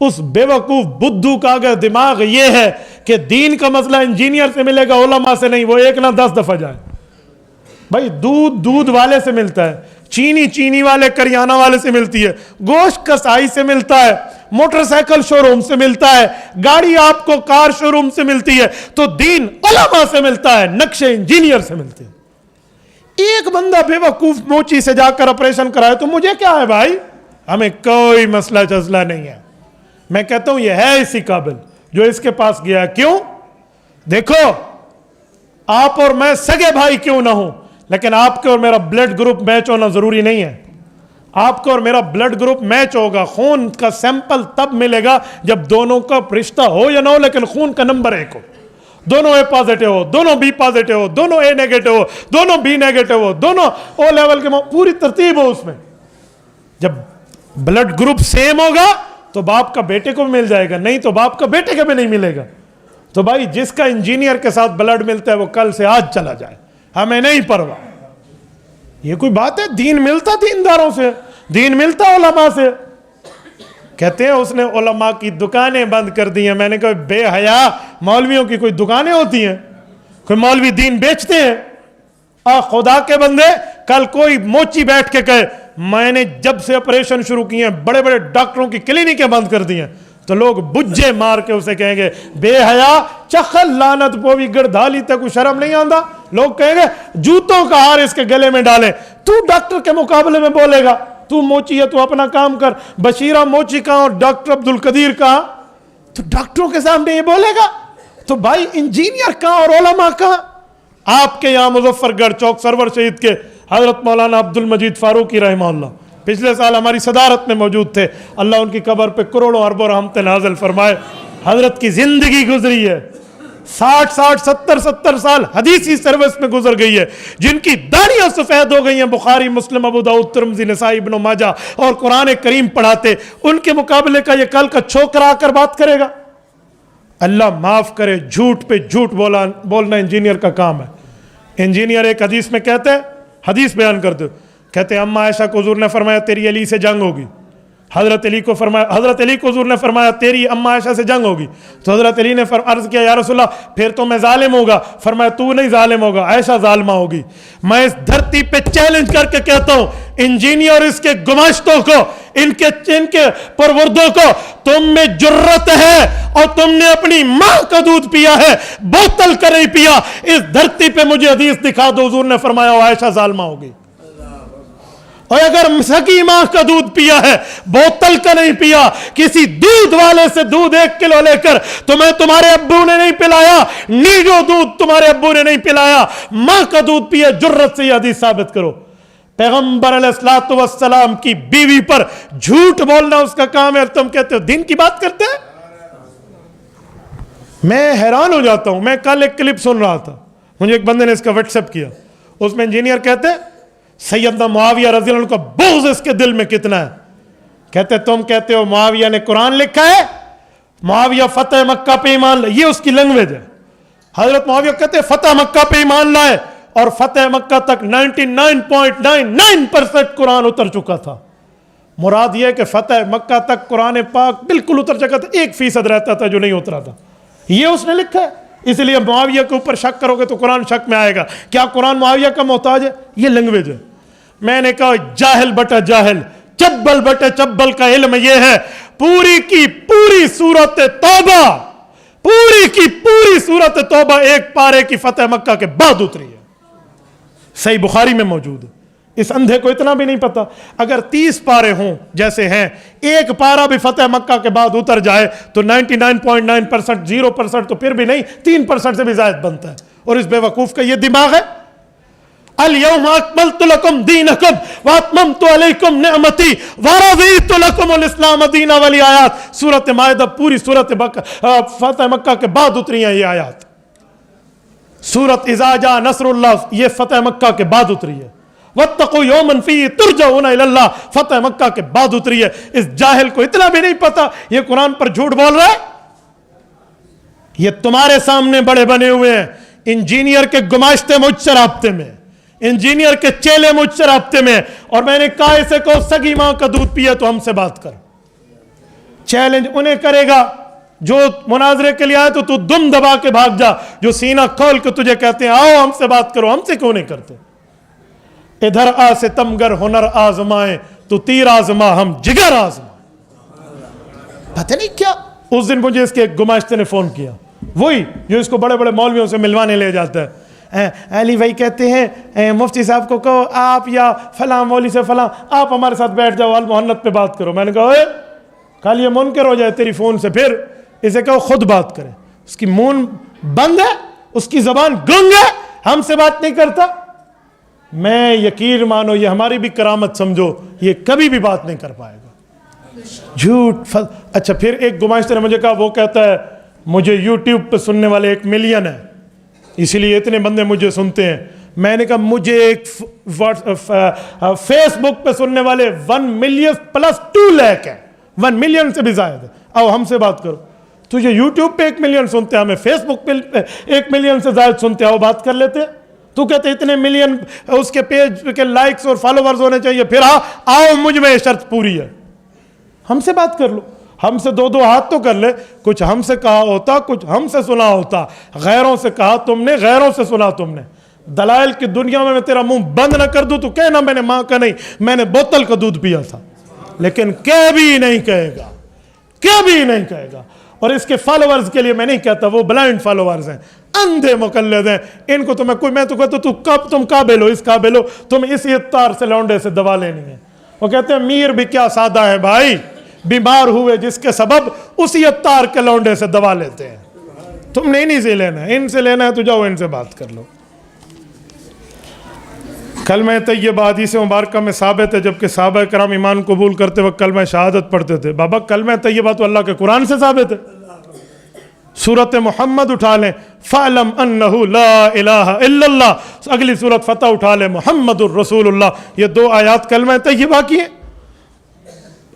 اس بے وقوف بدھو کا اگر دماغ یہ ہے کہ دین کا مسئلہ انجینئر سے ملے گا علماء سے نہیں, وہ ایک نہ 10 دفعہ جائے. بھائی دودھ والے سے ملتا ہے, چینی والے کریانہ والے سے ملتی ہے, گوشت کسائی سے ملتا ہے, موٹر سائیکل شو روم سے ملتا ہے, گاڑی آپ کو کار شو روم سے ملتی ہے. تو دین علماء سے ملتا ہے, نقشے انجینئر سے ملتے ہیں. ایک بندہ بے وقوف موچی سے جا کر آپریشن کرائے تو مجھے کیا ہے بھائی؟ ہمیں کوئی مسئلہ جزلہ نہیں ہے. میں کہتا ہوں یہ ہے اسی قابل جو اس کے پاس گیا ہے. کیوں؟ دیکھو, آپ اور میں سگے بھائی کیوں نہ ہوں, لیکن آپ کے اور میرا بلڈ گروپ میچ ہونا ضروری نہیں ہے. آپ کو اور میرا بلڈ گروپ میچ ہوگا, خون کا سیمپل تب ملے گا جب دونوں کا رشتہ ہو یا نہ ہو, لیکن خون کا نمبر 1 ہو. دونوں اے پازیٹیو ہو, دونوں بی پازیٹیو ہو, دونوں اے نیگیٹو ہو, دونوں بی نیگیٹو ہو, دونوں او لیول کے پوری ترتیب ہو. اس میں جب بلڈ گروپ سیم ہوگا تو باپ کا بیٹے کو بھی مل جائے گا, نہیں تو باپ کا بیٹے کا بھی نہیں ملے گا. تو بھائی جس کا انجینئر کے ساتھ بلڈ ملتا ہے وہ کل سے آج چلا جائے, ہمیں نہیں پرواہ. یہ کوئی بات ہے؟ دین ملتا دینداروں سے, دین ملتا علماء سے. کہتے ہیں اس نے علماء کی دکانیں بند کر دی ہیں. میں نے کہا بے حیا, مولویوں کی کوئی دکانیں ہوتی ہیں؟ کوئی مولوی دین بیچتے ہیں؟ خدا کے بندے, کل کوئی موچی بیٹھ کے کہے میں نے جب سے آپریشن شروع کیے ہیں بڑے بڑے ڈاکٹروں کی کلینکیں بند کر دی ہیں, تو لوگ بجے مار کے اسے کہیں گے بے حیا, چخل لعنت پوی گردھالی تک کو شرم نہیں آندا. لوگ کہیں گے جوتوں کا ہار اس کے گلے میں ڈالیں. تو ڈاکٹر کے مقابلے میں بولے گا, تو موچی ہے تو اپنا کام کر. بشیرہ موچی کہاں اور ڈاکٹر عبدالقدیر کہاں؟ تو ڈاکٹروں کے سامنے یہ بولے گا. تو بھائی انجینئر کہاں اور علماء کہاں؟ آپ کے یہاں مظفر گڑھ چوک سرور شہید کے حضرت مولانا عبد المجید فاروقی رحمہ اللہ پچھلے سال ہماری صدارت میں موجود تھے. اللہ ان کی قبر پہ کروڑوں اربوں رحمت نازل فرمائے. حضرت کی زندگی گزری ہے 60 70 سال حدیثی سروس میں گزر گئی ہے, جن کی داڑیاں سفید ہو گئی ہیں. بخاری, مسلم, ابو داؤد, ترمذی, نسائی, ابن ماجہ اور قرآن کریم پڑھاتے. ان کے مقابلے کا یہ کل کا چھوکرا آ کر بات کرے گا؟ اللہ معاف کرے, جھوٹ پہ جھوٹ بولنا انجینئر کا کام ہے. انجینئر ایک حدیث میں کہتے ہیں, حدیث بیان کرتے ہو, کہتے ہیں اما عائشہ کو حضور نے فرمایا تیری علی سے جنگ ہوگی. حضرت علی کو حضور نے فرمایا تیری اما عائشہ سے جنگ ہوگی. تو حضرت علی نے عرض کیا یا رسول اللہ پھر تو میں ظالم ہوگا. فرمایا تو نہیں ظالم ہوگا, عائشہ ظالمہ ہوگی. میں اس دھرتی پہ چیلنج کر کے کہتا ہوں انجینئر اس کے گماشتوں کو, ان کے پروردوں کو, تم میں جرت ہے اور تم نے اپنی ماں کا دودھ پیا ہے, بوتل کا نہیں پیا. اس دھرتی پہ مجھے حدیث دکھا دو حضور نے فرمایا عائشہ ظالمہ ہوگی. اور اگر سکی ماں کا دودھ پیا ہے, بوتل کا نہیں پیا, کسی دودھ والے سے دودھ 1 کلو لے کر تمہیں تمہارے ابو نے نہیں پلایا, نیجو دودھ تمہارے ابو نے نہیں پلایا, ماں کا دودھ پیا, جرت سے یہ حدیث ثابت کرو. پیغمبر علیہ الصلوۃ والسلام کی بیوی پر جھوٹ بولنا اس کا کام ہے, اور تم کہتے ہو دین کی بات کرتے ہیں. میں حیران ہو جاتا ہوں. میں کل ایک کلپ سن رہا تھا, مجھے ایک بندے نے اس کا واٹس ایپ کیا. اس میں انجینئر کہتے سیدنا معاویہ رضی اللہ عنہ کا بغض اس کے دل میں کتنا ہے. کہتے تم کہتے ہو معاویہ نے قرآن لکھا ہے, معاویہ فتح مکہ پہ ایمان لائے, یہ اس کی لینگویج ہے. حضرت معاویہ کہتے فتح مکہ پہ ایمان لائے اور فتح مکہ تک 99.99% قرآن اتر چکا تھا. مراد یہ کہ فتح مکہ تک قرآن پاک بالکل اتر چکا تھا, 1% رہتا تھا جو نہیں اترا تھا. یہ اس نے لکھا ہے. اس لیے معاویہ کے اوپر شک کرو گے تو قرآن شک میں آئے گا. کیا قرآن معاویہ کا محتاج ہے؟ یہ لینگویج ہے. میں نے کہا جاہل بٹا جاہل, چبل بٹا چبل کا علم یہ ہے, پوری کی پوری سورت توبہ, پوری کی پوری سورت توبہ ایک پارے کی فتح مکہ کے بعد اتری ہے. صحیح بخاری میں موجود ہے. اس اندھے کو اتنا بھی نہیں پتا. اگر 30 پارے ہوں جیسے ہیں, ایک پارا بھی فتح مکہ کے بعد اتر جائے تو 99.9%, 0% تو پھر بھی نہیں, 3% سے بھی زائد بنتا ہے. اور اس بے وقوف کا یہ دماغ ہے. اليوم اکملت لکم دینکم واتممت علیکم نعمتی ورضیت لکم الاسلام دینا والی آیات سورۃ مائدہ پوری سورۃ فتح مکہ کے بعد اتری ہیں. یہ آیات سورۃ اذا جاء نصر اللہ یہ فتح مکہ کے بعد اتری ہے. واتقوا یوما فیہ ترجعون الی اللہ فتح مکہ کے بعد اتری ہے. اس جاہل کو اتنا بھی نہیں پتا یہ قرآن پر جھوٹ بول رہا ہے. یہ تمہارے سامنے بڑے بنے ہوئے ہیں. انجینئر کے گماشتے مجھ سے رابطے میں, انجینئر کے چیلے مجھ سے رابطے میں, اور میں نے کہا اسے کو سگی ماں کا دودھ پیا تو ہم سے بات کر. چیلنج انہیں کرے گا جو مناظرے کے لیے آئے تو تو دم دبا کے بھاگ جا, جو سینہ کھول کے تجھے کہتے ہیں آؤ ہم سے بات کرو. ہم سے کیوں نہیں کرتے؟ ادھر آ ستمگر ہنر آزمائیں تو تیر آزما ہم جگر آزما. پتہ نہیں کیا. اس دن مجھے اس کے ایک گماشتے نے فون کیا, وہی جو اس کو بڑے بڑے مولویوں سے ملوانے لے جاتا ہے. علی بھائی کہتے ہیں مفتی صاحب کو کہو آپ یا فلاں مولوی سے فلاں آپ ہمارے ساتھ بیٹھ جاؤ المحنت پہ بات کرو. میں نے کہا کل یہ منکر ہو جائے تیری فون سے, پھر اسے کہو خود بات کرے. اس کی مون بند ہے, اس کی زبان گنگ ہے, ہم سے بات نہیں کرتا. میں یقین مانو یہ ہماری بھی کرامت سمجھو, یہ کبھی بھی بات نہیں کر پائے گا. جھوٹ. اچھا پھر ایک گماشتے نے مجھے کہا, وہ کہتا ہے مجھے یوٹیوب پہ سننے والے 1 ملین ہیں اسی لیے اتنے بندے مجھے سنتے ہیں. میں نے کہا مجھے ایک فیس بک پہ سننے والے 1 ملین پلس 2 لاکھ ہیں, 1 ملین سے بھی زائد ہے. آؤ ہم سے بات کرو. تجھے یوٹیوب پہ 1 ملین سنتے ہیں, ہمیں فیس بک پہ 1 ملین سے زائد سنتے ہیں, آؤ بات کر لیتے. تو کہتے اتنے ملین اس کے پیج کے لائکس اور فالوورز ہونے چاہیے, پھر آؤ مجھ میں یہ شرط پوری ہے, ہم سے بات کر لو. ہم سے 2 ہاتھ تو کر لے. کچھ ہم سے کہا ہوتا, کچھ ہم سے سنا ہوتا. غیروں سے کہا تم نے, غیروں سے سنا تم نے. دلائل کی دنیا میں تیرا منہ بند نہ کر دوں تو کہنا میں نے ماں کا نہیں, میں نے بوتل کا دودھ پیا تھا. لیکن کبھی نہیں کہے گا, کبھی نہیں کہے گا. اور اس کے فالوورز کے لیے میں نہیں کہتا, وہ بلائنڈ فالوورز ہیں, اندھے مقلد ہیں. ان کو تو میں تو کہتا تو کب تم قابل ہو, اس قابل ہو تم اسی اتار سے لونڈے سے دوا لینی ہے. وہ کہتے ہیں میر بھی کیا سادہ ہے بھائی, بیمار ہوئے جس کے سبب اسی اتار کے لونڈے سے دوا لیتے ہیں. تم نے انہی سے لینا ہے, ان سے لینا ہے تو جاؤ ان سے بات کر لو. کلمہ طیبہ حدیث مبارکہ میں ثابت ہے, جبکہ صحابہ کرام ایمان قبول کرتے وقت کلمہ شہادت پڑھتے تھے. بابا کلمہ طیبہ تو اللہ کے قرآن سے ثابت ہے. سورت محمد اٹھا لیں, فَعْلَمْ أَنَّهُ لَا إِلَهَ إِلَّا اللَّهِ. اگلی سورت فتح اٹھا لیں, محمد الرسول اللہ. یہ 2 آیات کلمہ طیبہ کی ہیں.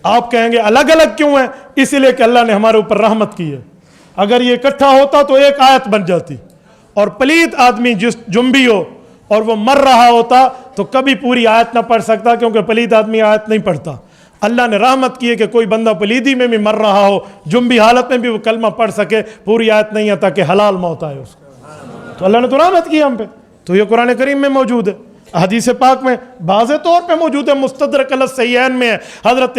آپ کہیں گے الگ الگ کیوں ہیں؟ اسی لیے کہ اللہ نے ہمارے اوپر رحمت کی ہے. اگر یہ اکٹھا ہوتا تو ایک آیت بن جاتی. اور پلید آدمی جس جنبی ہو اور وہ مر رہا ہوتا تو کبھی پوری آیت نہ پڑھ سکتا, کیونکہ پلید آدمی آیت نہیں پڑھتا. اللہ نے رحمت کی ہے کہ کوئی بندہ پلیدی میں بھی مر رہا ہو, جنبی حالت میں بھی وہ کلمہ پڑھ سکے. پوری آیت نہیں ہے تاکہ حلال موت آئے اس کو. تو اللہ نے تو رحمت کی ہم پہ. تو یہ قرآن کریم میں موجود ہے, حدیث پاک میں واضح طور پہ موجود ہے, مستدرک علی الصحیحین میں ہے. حضرت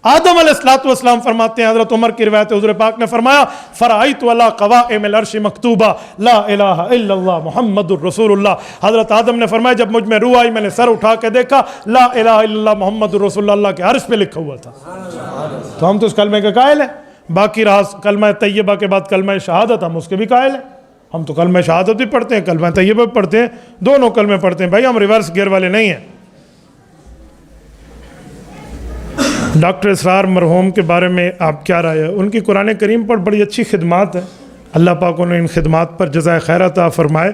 آدم علیہ السلام فرماتے ہیں, حضرت عمر کی روایت ہے, حضور پاک نے فرمایا فرأیت علی قوائم العرش مکتوبہ لا الہ الا اللہ محمد الرسول اللہ. حضرت آدم نے فرمایا جب مجھ میں روح آئی میں نے سر اٹھا کے دیکھا لا الہ الا اللہ محمد الرسول اللہ کے عرش پہ لکھا ہوا تھا. تو ہم تو اس کلمے کے قائل ہیں. باقی رہا کلمہ طیبہ کے بعد کلمہ شہادت, ہم اس کے بھی قائل ہیں. ہم تو کلمہ شہادت بھی پڑھتے ہیں, کلمہ طیبہ بھی پڑھتے ہیں, دونوں کلمے پڑھتے ہیں بھائی, ہم ریورس گیئر والے نہیں ہیں. ڈاکٹر اسرار مرحوم کے بارے میں آپ کیا رائے ہے؟ ان کی قرآن کریم پر بڑی اچھی خدمات ہیں, اللہ پاک انہیں ان خدمات پر جزائے خیر عطا فرمائے.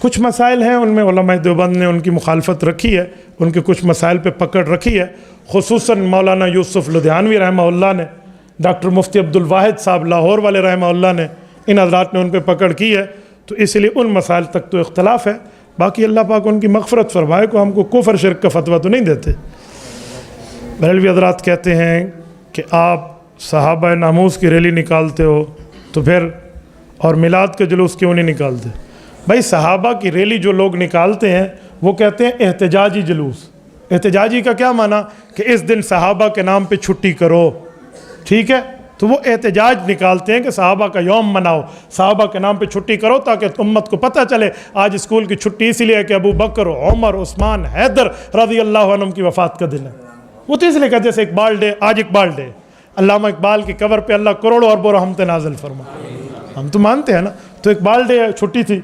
کچھ مسائل ہیں ان میں علماء دیوبند نے ان کی مخالفت رکھی ہے، ان کے کچھ مسائل پہ پکڑ رکھی ہے، خصوصاً مولانا یوسف لدھیانوی رحمہ اللہ نے، ڈاکٹر مفتی عبدالواحد صاحب لاہور والے رحمہ اللہ نے، ان حضرات نے ان پہ پکڑ کی ہے، تو اس لیے ان مسائل تک تو اختلاف ہے۔ باقی اللہ پاک ان کی مغفرت فرمائے، کو ہم کو کفر شرک کا فتویٰ تو نہیں دیتے۔ بریلوی حضرات کہتے ہیں کہ آپ صحابہ ناموس کی ریلی نکالتے ہو تو پھر اور میلاد کے جلوس کیوں نہیں نکالتے؟ بھائی صحابہ کی ریلی جو لوگ نکالتے ہیں وہ کہتے ہیں احتجاجی جلوس۔ احتجاجی کا کیا معنی؟ کہ اس دن صحابہ کے نام پہ چھٹی کرو، ٹھیک ہے؟ تو وہ احتجاج نکالتے ہیں کہ صحابہ کا یوم مناؤ، صحابہ کے نام پہ چھٹی کرو تاکہ امت کو پتہ چلے آج اسکول کی چھٹی اسی لیے کہ ابو بکر، عمر، عثمان، حیدر رضی اللہ عنہم کی وفات کا دن ہے۔ وہ تو اس لیے کہتے جیسے اقبال ڈے، آج اقبال ڈے، علامہ اقبال کی قبر پہ اللہ کروڑوں اربوں رحمت نازل فرما، ہم تو مانتے ہیں نا، تو اقبال ڈے چھٹی تھی،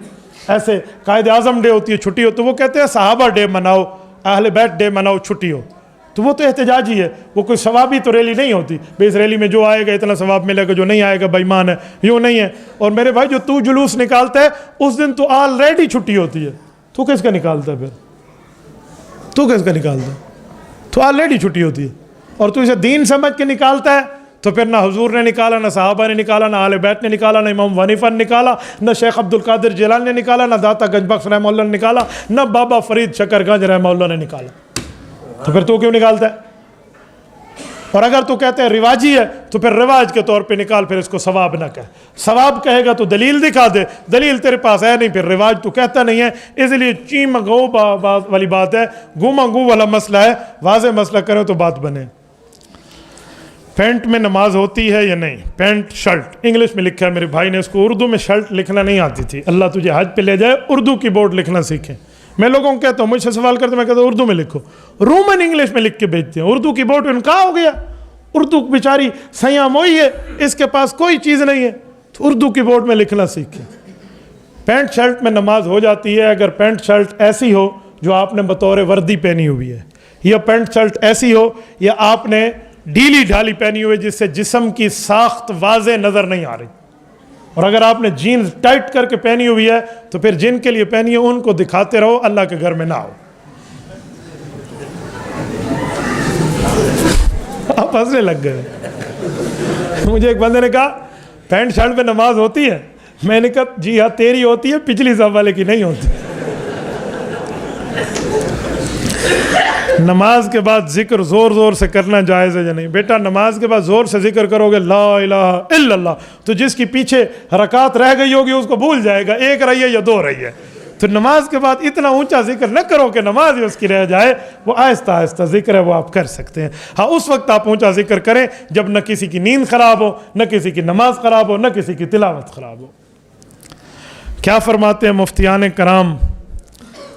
ایسے قائد اعظم ڈے ہوتی ہے چھٹی ہو، تو وہ کہتے ہیں صحابہ ڈے مناؤ، اہل بیت ڈے مناؤ، چھٹی ہو، تو وہ تو احتجاجی ہے، وہ کوئی ثوابی تو ریلی نہیں ہوتی، بھئی اس ریلی میں جو آئے گا اتنا ثواب ملے گا، جو نہیں آئے گا بے ایمان ہے، یوں نہیں ہے۔ اور میرے بھائی جو تو جلوس نکالتا ہے اس دن تو آلریڈی چھٹی ہوتی ہے، تو کس کا نکالتا ہے پھر؟ تو کس کا نکالتا ہے؟ تو آلریڈی چھٹی ہوتی ہے، اور تو اسے دین سمجھ کے نکالتا ہے، تو پھر نہ حضور نے نکالا، نہ صحابہ نے نکالا، نہ اہل بیت نے نکالا، نہ امام حنیفہ نے نکالا، نہ شیخ عبد القادر جیلانی نے نکالا، نہ داتا گنج بخش رحمہ اللہ نے نکالا، نہ بابا فرید شکر گنج رحمہ اللہ نے نکالا، تو پھر تو کیوں نکالتا ہے؟ اور اگر تو کہتے ہیں رواجی ہے تو پھر رواج کے طور پہ نکال، پھر اس کو ثواب نہ کہے، ثواب کہے گا تو دلیل دکھا دے، دلیل تیرے پاس ہے نہیں، پھر رواج تو کہتا نہیں ہے، اس لیے چیم گو والی بات ہے، گوما گو والا مسئلہ ہے، واضح مسئلہ کریں تو بات بنے۔ پینٹ میں نماز ہوتی ہے یا نہیں؟ پینٹ شرٹ انگلش میں لکھا ہے، میرے بھائی نے اس کو اردو میں شرٹ لکھنا نہیں آتی تھی، اللہ تجھے حج پہ لے جائے اردو کی بورڈ لکھنا سیکھیں۔ میں لوگوں کو کہتا ہوں، مجھ سے سوال کرتے میں کہتا ہوں اردو میں لکھو، رومن انگلش میں لکھ کے بھیجتے ہیں، اردو کی بورڈ ان کا ہو گیا، اردو بیچاری سیاں موئی ہے، اس کے پاس کوئی چیز نہیں ہے، تو اردو کی بورڈ میں لکھنا سیکھیں۔ پینٹ شرٹ میں نماز ہو جاتی ہے اگر پینٹ شرٹ ایسی ہو جو آپ نے بطور وردی پہنی ہوئی ہے، یا پینٹ شرٹ ایسی ہو یا آپ نے ڈھیلی ڈھالی پہنی ہوئی جس سے جسم کی ساخت واضح نظر نہیں آ رہی، اور اگر آپ نے جینز ٹائٹ کر کے پہنی ہوئی ہے تو پھر جن کے لیے پہنی ہے ان کو دکھاتے رہو، اللہ کے گھر میں نہ ہو۔ آپ ہنسنے لگ گئے۔ مجھے ایک بندے نے کہا پینٹ شرٹ پہ نماز ہوتی ہے، میں نے کہا جی ہاں تیری ہوتی ہے، پچھلی صف والے کی نہیں ہوتی۔ نماز کے بعد ذکر زور زور سے کرنا جائز ہے یا نہیں؟ بیٹا نماز کے بعد زور سے ذکر کرو گے لا الہ الا اللہ، تو جس کی پیچھے رکعت رہ گئی ہوگی اس کو بھول جائے گا، ایک رہی ہے یا دو رہی ہے، تو نماز کے بعد اتنا اونچا ذکر نہ کرو کہ نماز ہی اس کی رہ جائے، وہ آہستہ آہستہ ذکر ہے وہ آپ کر سکتے ہیں۔ ہاں اس وقت آپ اونچا ذکر کریں جب نہ کسی کی نیند خراب ہو، نہ کسی کی نماز خراب ہو، نہ کسی کی تلاوت خراب ہو۔ کیا فرماتے ہیں مفتیان کرام؟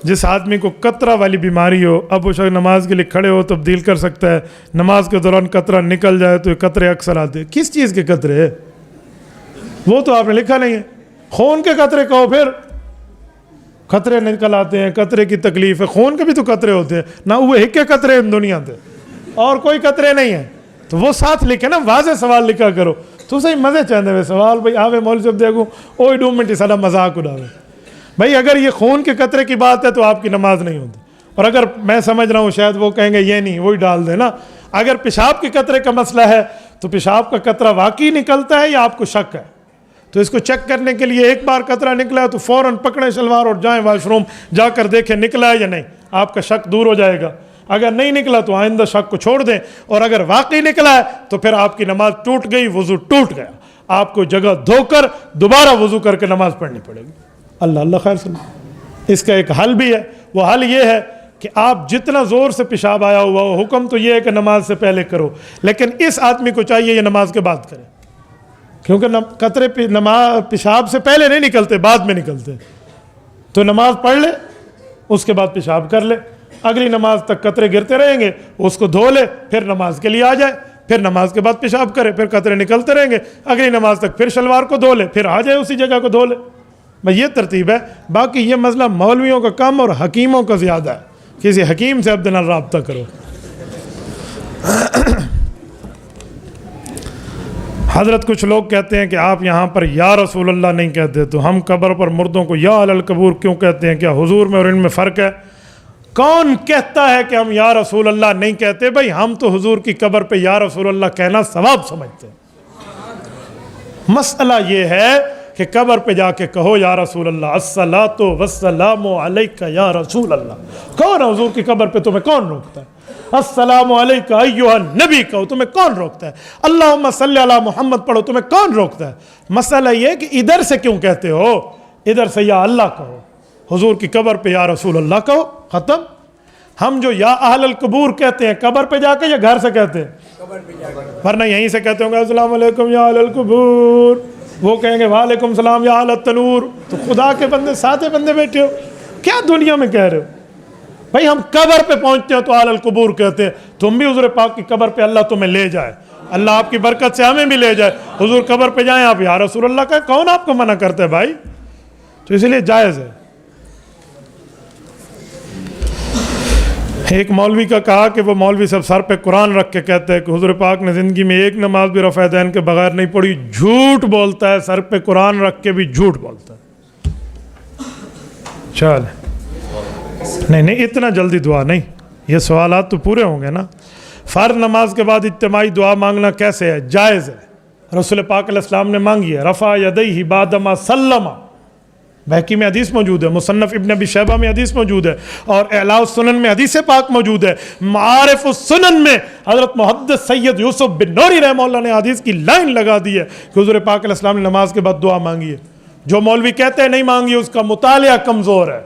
جس آدمی کو قطرہ والی بیماری ہو، اب وہ شخص نماز کے لیے کھڑے ہو تبدیل کر سکتا ہے، نماز کے دوران قطرہ نکل جائے تو یہ قطرے اکثر آتے ہیں، کس چیز کے قطرے ہے؟ وہ تو آپ نے لکھا نہیں ہے، خون کے قطرے کہو، پھر قطرے نکل آتے ہیں، قطرے کی تکلیف ہے، خون کے بھی تو قطرے ہوتے ہیں، نہ وہ ایک کے قطرے ہیں دنیا تے اور کوئی قطرے نہیں ہیں، تو وہ ساتھ لکھے نا، واضح سوال لکھا کرو، تو صحیح مزے چاہتے ہوئے سوال بھائی آوے مول صاحب دیکھو اوئی 2 منٹ سارا مذاق اڑاوے۔ بھائی اگر یہ خون کے قطرے کی بات ہے تو آپ کی نماز نہیں ہوتی، اور اگر میں سمجھ رہا ہوں شاید وہ کہیں گے یہ نہیں، وہی ڈال دیں نا۔ اگر پیشاب کے قطرے کا مسئلہ ہے تو پیشاب کا قطرہ واقعی نکلتا ہے یا آپ کو شک ہے، تو اس کو چیک کرنے کے لیے ایک بار قطرہ نکلا ہے تو فوراً پکڑیں شلوار اور جائیں واش روم جا کر دیکھیں نکلا ہے یا نہیں، آپ کا شک دور ہو جائے گا۔ اگر نہیں نکلا تو آئندہ شک کو چھوڑ دیں، اور اگر واقعی نکلا ہے تو پھر آپ کی نماز ٹوٹ گئی، وضو ٹوٹ گیا، آپ کو جگہ دھو کر دوبارہ وضو کر کے نماز پڑھنی پڑے گی۔ اللہ خیر سن۔ اس کا ایک حل بھی ہے، وہ حل یہ ہے کہ آپ جتنا زور سے پیشاب آیا ہوا ہو، حکم تو یہ ہے کہ نماز سے پہلے کرو، لیکن اس آدمی کو چاہیے یہ نماز کے بعد کرے، کیونکہ قطرے پیشاب سے پہلے نہیں نکلتے، بعد میں نکلتے، تو نماز پڑھ لے اس کے بعد پیشاب کر لے، اگلی نماز تک قطرے گرتے رہیں گے، اس کو دھو لے، پھر نماز کے لیے آ جائے، پھر نماز کے بعد پیشاب کرے، پھر قطرے نکلتے رہیں گے، اگلی نماز تک پھر شلوار کو دھو لے، پھر آ جائے اسی جگہ کو دھو لے۔ بھائی یہ ترتیب ہے، باقی یہ مسئلہ مولویوں کا کم اور حکیموں کا زیادہ ہے، کسی حکیم سے ابدنا رابطہ کرو۔ حضرت کچھ لوگ کہتے ہیں کہ آپ یہاں پر یا رسول اللہ نہیں کہتے، تو ہم قبر پر مردوں کو یا علی القبور کیوں کہتے ہیں؟ کیا حضور میں اور ان میں فرق ہے؟ کون کہتا ہے کہ ہم یا رسول اللہ نہیں کہتے؟ بھائی ہم تو حضور کی قبر پہ یا رسول اللہ کہنا ثواب سمجھتے ہیں۔ مسئلہ یہ ہے کہ قبر پہ جا کے کہو یا رسول اللہ، الصلاۃ والسلام علیک یا رسول اللہ۔ کون ہے حضور کی قبر پہ؟ تمہیں کون روکتا ہے؟ السلام علیک ایھا النبی کہو، تمہیں کون روکتا ہے؟ اللہم صلی علی محمد پڑھو، تمہیں کون روکتا ہے؟ مسئلہ یہ ہے کہ ادھر سے کیوں کہتے ہو؟ ادھر سے یا اللہ کہو، حضور کی قبر پہ یا رسول اللہ کہو، ختم۔ ہم جو یا اہل القبور کہتے ہیں قبر پہ جا کے یا گھر سے کہتے ہیں؟ ورنہ یہیں سے کہتے ہوں گے السلام علیکم یا اہل القبور، وہ کہیں گے وعلیکم السلام یا اہل التنور۔ تو خدا کے بندے ساتھے بندے بیٹھے ہو، کیا دنیا میں کہہ رہے ہو؟ بھائی ہم قبر پہ پہنچتے ہیں تو اہل القبور کہتے ہیں، تم بھی حضور پاک کی قبر پہ اللہ تمہیں لے جائے، اللہ آپ کی برکت سے ہمیں بھی لے جائے، حضور قبر پہ جائیں آپ یا رسول اللہ کا، کون آپ کو منع کرتے ہے بھائی؟ تو اس لیے جائز ہے۔ ایک مولوی کا کہا کہ وہ مولوی سب سر پہ قرآن رکھ کے کہتے ہیں کہ حضور پاک نے زندگی میں ایک نماز بھی رفع دین کے بغیر نہیں پڑھی۔ جھوٹ بولتا ہے، سر پہ قرآن رکھ کے بھی جھوٹ بولتا ہے۔ چل نہیں اتنا جلدی دعا نہیں، یہ سوالات تو پورے ہوں گے نا۔ فرض نماز کے بعد اجتماعی دعا مانگنا کیسے ہے؟ جائز ہے، رسول پاک علیہ السلام نے مانگی ہے۔ رفع یدیہ بعد ما سلم، بہقی میں حدیث موجود ہے، مصنف ابن ابی شیبہ میں حدیث موجود ہے، اور اعلاء السنن میں حدیث پاک موجود ہے۔ معارف السنن میں حضرت محدث سید یوسف بن نوری رحمہ اللہ نے حدیث کی لائن لگا دی ہے کہ حضور پاک علیہ السلام نے نماز کے بعد دعا مانگی ہے۔ جو مولوی کہتے ہیں نہیں مانگی، اس کا مطالعہ کمزور ہے،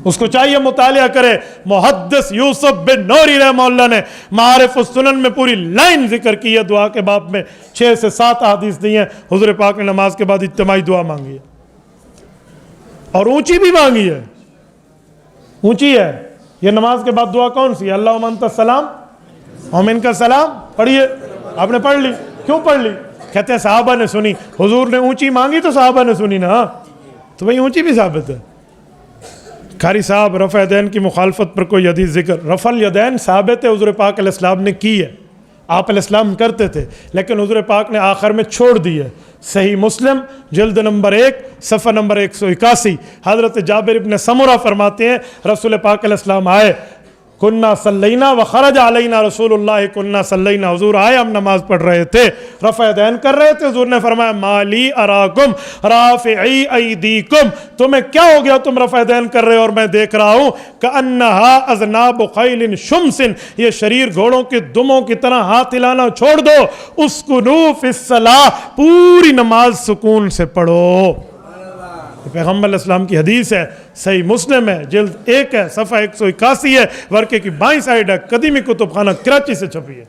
اس کو چاہیے مطالعہ کرے۔ محدث یوسف بن نوری رحمہ اللہ نے معارف السنن میں پوری لائن ذکر کی ہے، دعا کے باب میں 6 سے 7 حدیث دی ہیں، حضور پاک نے نماز کے بعد اجتماعی دعا مانگی ہے، اور اونچی بھی مانگی ہے، اونچی ہے۔ یہ نماز کے بعد دعا کون سی ہے؟ اللہم انت السلام و منک السلام، پڑھیے۔ آپ نے پڑھ لی، کیوں پڑھ لی؟ کہتے ہیں صحابہ نے سنی، حضور نے اونچی مانگی تو صحابہ نے سنی نا، تو بھئی اونچی بھی ثابت ہے۔ قاری صاحب رفع یدین کی مخالفت پر کوئی حدیث ذکر؟ رفع الیدین ثابت ہے، حضور پاک علیہ السلام نے کی ہے، آپ علیہ السلام کرتے تھے، لیکن حضور پاک نے آخر میں چھوڑ دی ہے۔ صحیح مسلم جلد نمبر 1 صفحہ نمبر 181، حضرت جابر ابن سمرہ فرماتے ہیں رسول پاک علیہ السلام آئے، کننا صلینا وخرج علینا رسول اللہ کننا صلینا، حضور آئے ہم نماز پڑھ رہے تھے، رفع یدین کر رہے تھے، حضور نے فرمایا مالی اراکم رافعی ایدیکم، تمہیں کیا ہو گیا تم رفع یدین کر رہے ہو اور میں دیکھ رہا ہوں کأنہا اذناب خیل شمس، یہ شریر گھوڑوں کے دموں کی طرح ہاتھ ہلانا چھوڑ دو، اسکنوا فی الصلاۃ، پوری نماز سکون سے پڑھو۔ پیغمبر علیہ السلام کی حدیث ہے، صحیح مسلم ہے، جلد 1 ہے، صفحہ 181 ہے، ورقے کی بائیں سائیڈ ہے، قدیمی کتب خانہ کراچی سے چھپی ہے۔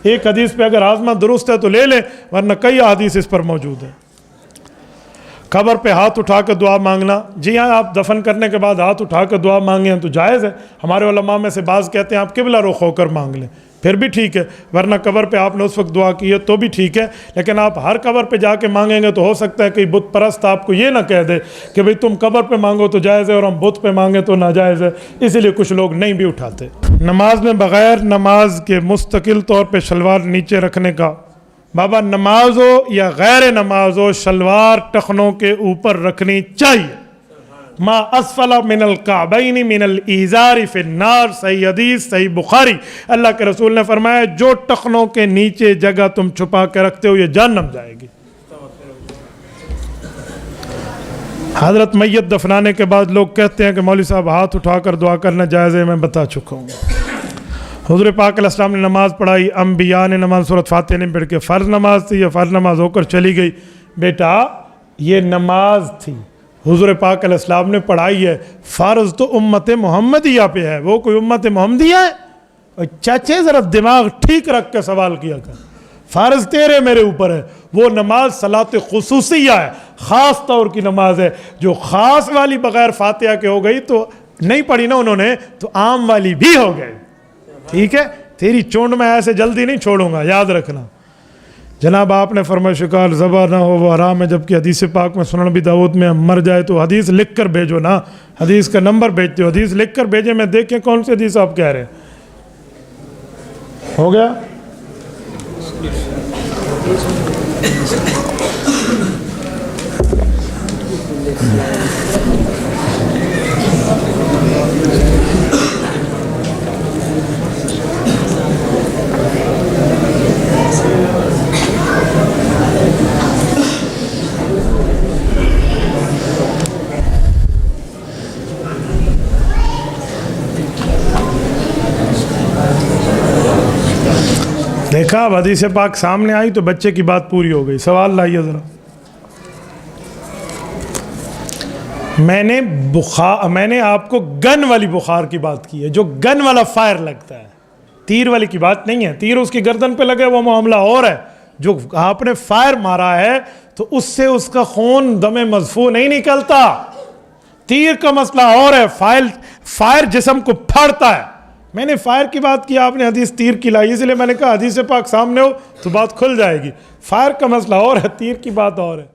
ایک حدیث پہ اگر آزما درست ہے تو لے لیں، ورنہ کئی حدیث اس پر موجود ہیں۔ قبر پہ ہاتھ اٹھا کر دعا مانگنا، جی ہاں، آپ دفن کرنے کے بعد ہاتھ اٹھا کر دعا مانگیں تو جائز ہے۔ ہمارے علماء میں سے بعض کہتے ہیں آپ قبلہ رخ ہو کر مانگ لیں، پھر بھی ٹھیک ہے، ورنہ قبر پہ آپ نے اس وقت دعا کی ہے تو بھی ٹھیک ہے، لیکن آپ ہر قبر پہ جا کے مانگیں گے تو ہو سکتا ہے کہ بت پرست آپ کو یہ نہ کہہ دے کہ بھئی تم قبر پہ مانگو تو جائز ہے اور ہم بت پہ مانگیں تو ناجائز ہے، اسی لیے کچھ لوگ نہیں بھی اٹھاتے۔ نماز میں بغیر نماز کے مستقل طور پہ شلوار نیچے رکھنے کا، بابا نماز ہو یا غیر نماز ہو شلوار ٹخنوں کے اوپر رکھنی چاہیے۔ ما اسفل من الکعبین من الازار فی النار، صحیح حدیث، صحیح بخاری، اللہ کے رسول نے فرمایا جو ٹخنوں کے نیچے جگہ تم چھپا کے رکھتے ہو یہ جہنم جائے گی۔ حضرت میت دفنانے کے بعد لوگ کہتے ہیں کہ مولوی صاحب ہاتھ اٹھا کر دعا کرنا جائز ہے، میں بتا چکا ہوں۔ حضور پاک علیہ السلام نے نماز پڑھائی، انبیاء نے نماز سورۃ فاتحہ نہیں پڑھ کے، فرض نماز تھی، یہ فرض نماز ہو کر چلی گئی۔ بیٹا یہ نماز تھی، حضور پاک علیہ السلام نے پڑھائی ہے، فرض تو امت محمدیہ پہ ہے، وہ کوئی امت محمدیہ ہے؟ چاچے ذرا دماغ ٹھیک رکھ کے سوال کیا کر، فرض تیرے میرے اوپر ہے، وہ نماز صلاۃ خصوصیہ ہے، خاص طور کی نماز ہے، جو خاص والی بغیر فاتحہ کے ہو گئی تو نہیں پڑھی نا انہوں نے، تو عام والی بھی ہو گئی، ٹھیک ہے؟ تیری چونڈ میں ایسے جلدی نہیں چھوڑوں گا، یاد رکھنا۔ جناب آپ نے فرمایا شکار ذبح نہ ہو وہ حرام ہے، جبکہ حدیث پاک میں سنن نبی داؤد میں مر جائے تو حدیث لکھ کر بھیجو نا، حدیث کا نمبر بھیجتے ہو، حدیث لکھ کر بھیجے، میں دیکھیں کون سی حدیث آپ کہہ رہے ہیں۔ ہو گیا؟ دیکھا اب حدیث پاک سامنے آئی تو بچے کی بات پوری ہو گئی. سوال لائیے ذرا. میں نے آپ کو گن والی بخار کی بات کی ہے, جو گن والا فائر لگتا ہے, تیر والی کی بات نہیں ہے. تیر اس کی گردن پہ لگے وہ معاملہ اور ہے. جو آپ نے فائر مارا ہے تو اس سے اس کا خون دم مضفو نہیں نکلتا. تیر کا مسئلہ اور ہے. فائر جسم کو پھاڑتا ہے. میں نے فائر کی بات کی, آپ نے حدیث تیر کی لائی, اس لیے میں نے کہا حدیث پاک سامنے ہو تو بات کھل جائے گی. فائر کا مسئلہ اور ہے, تیر کی بات اور ہے.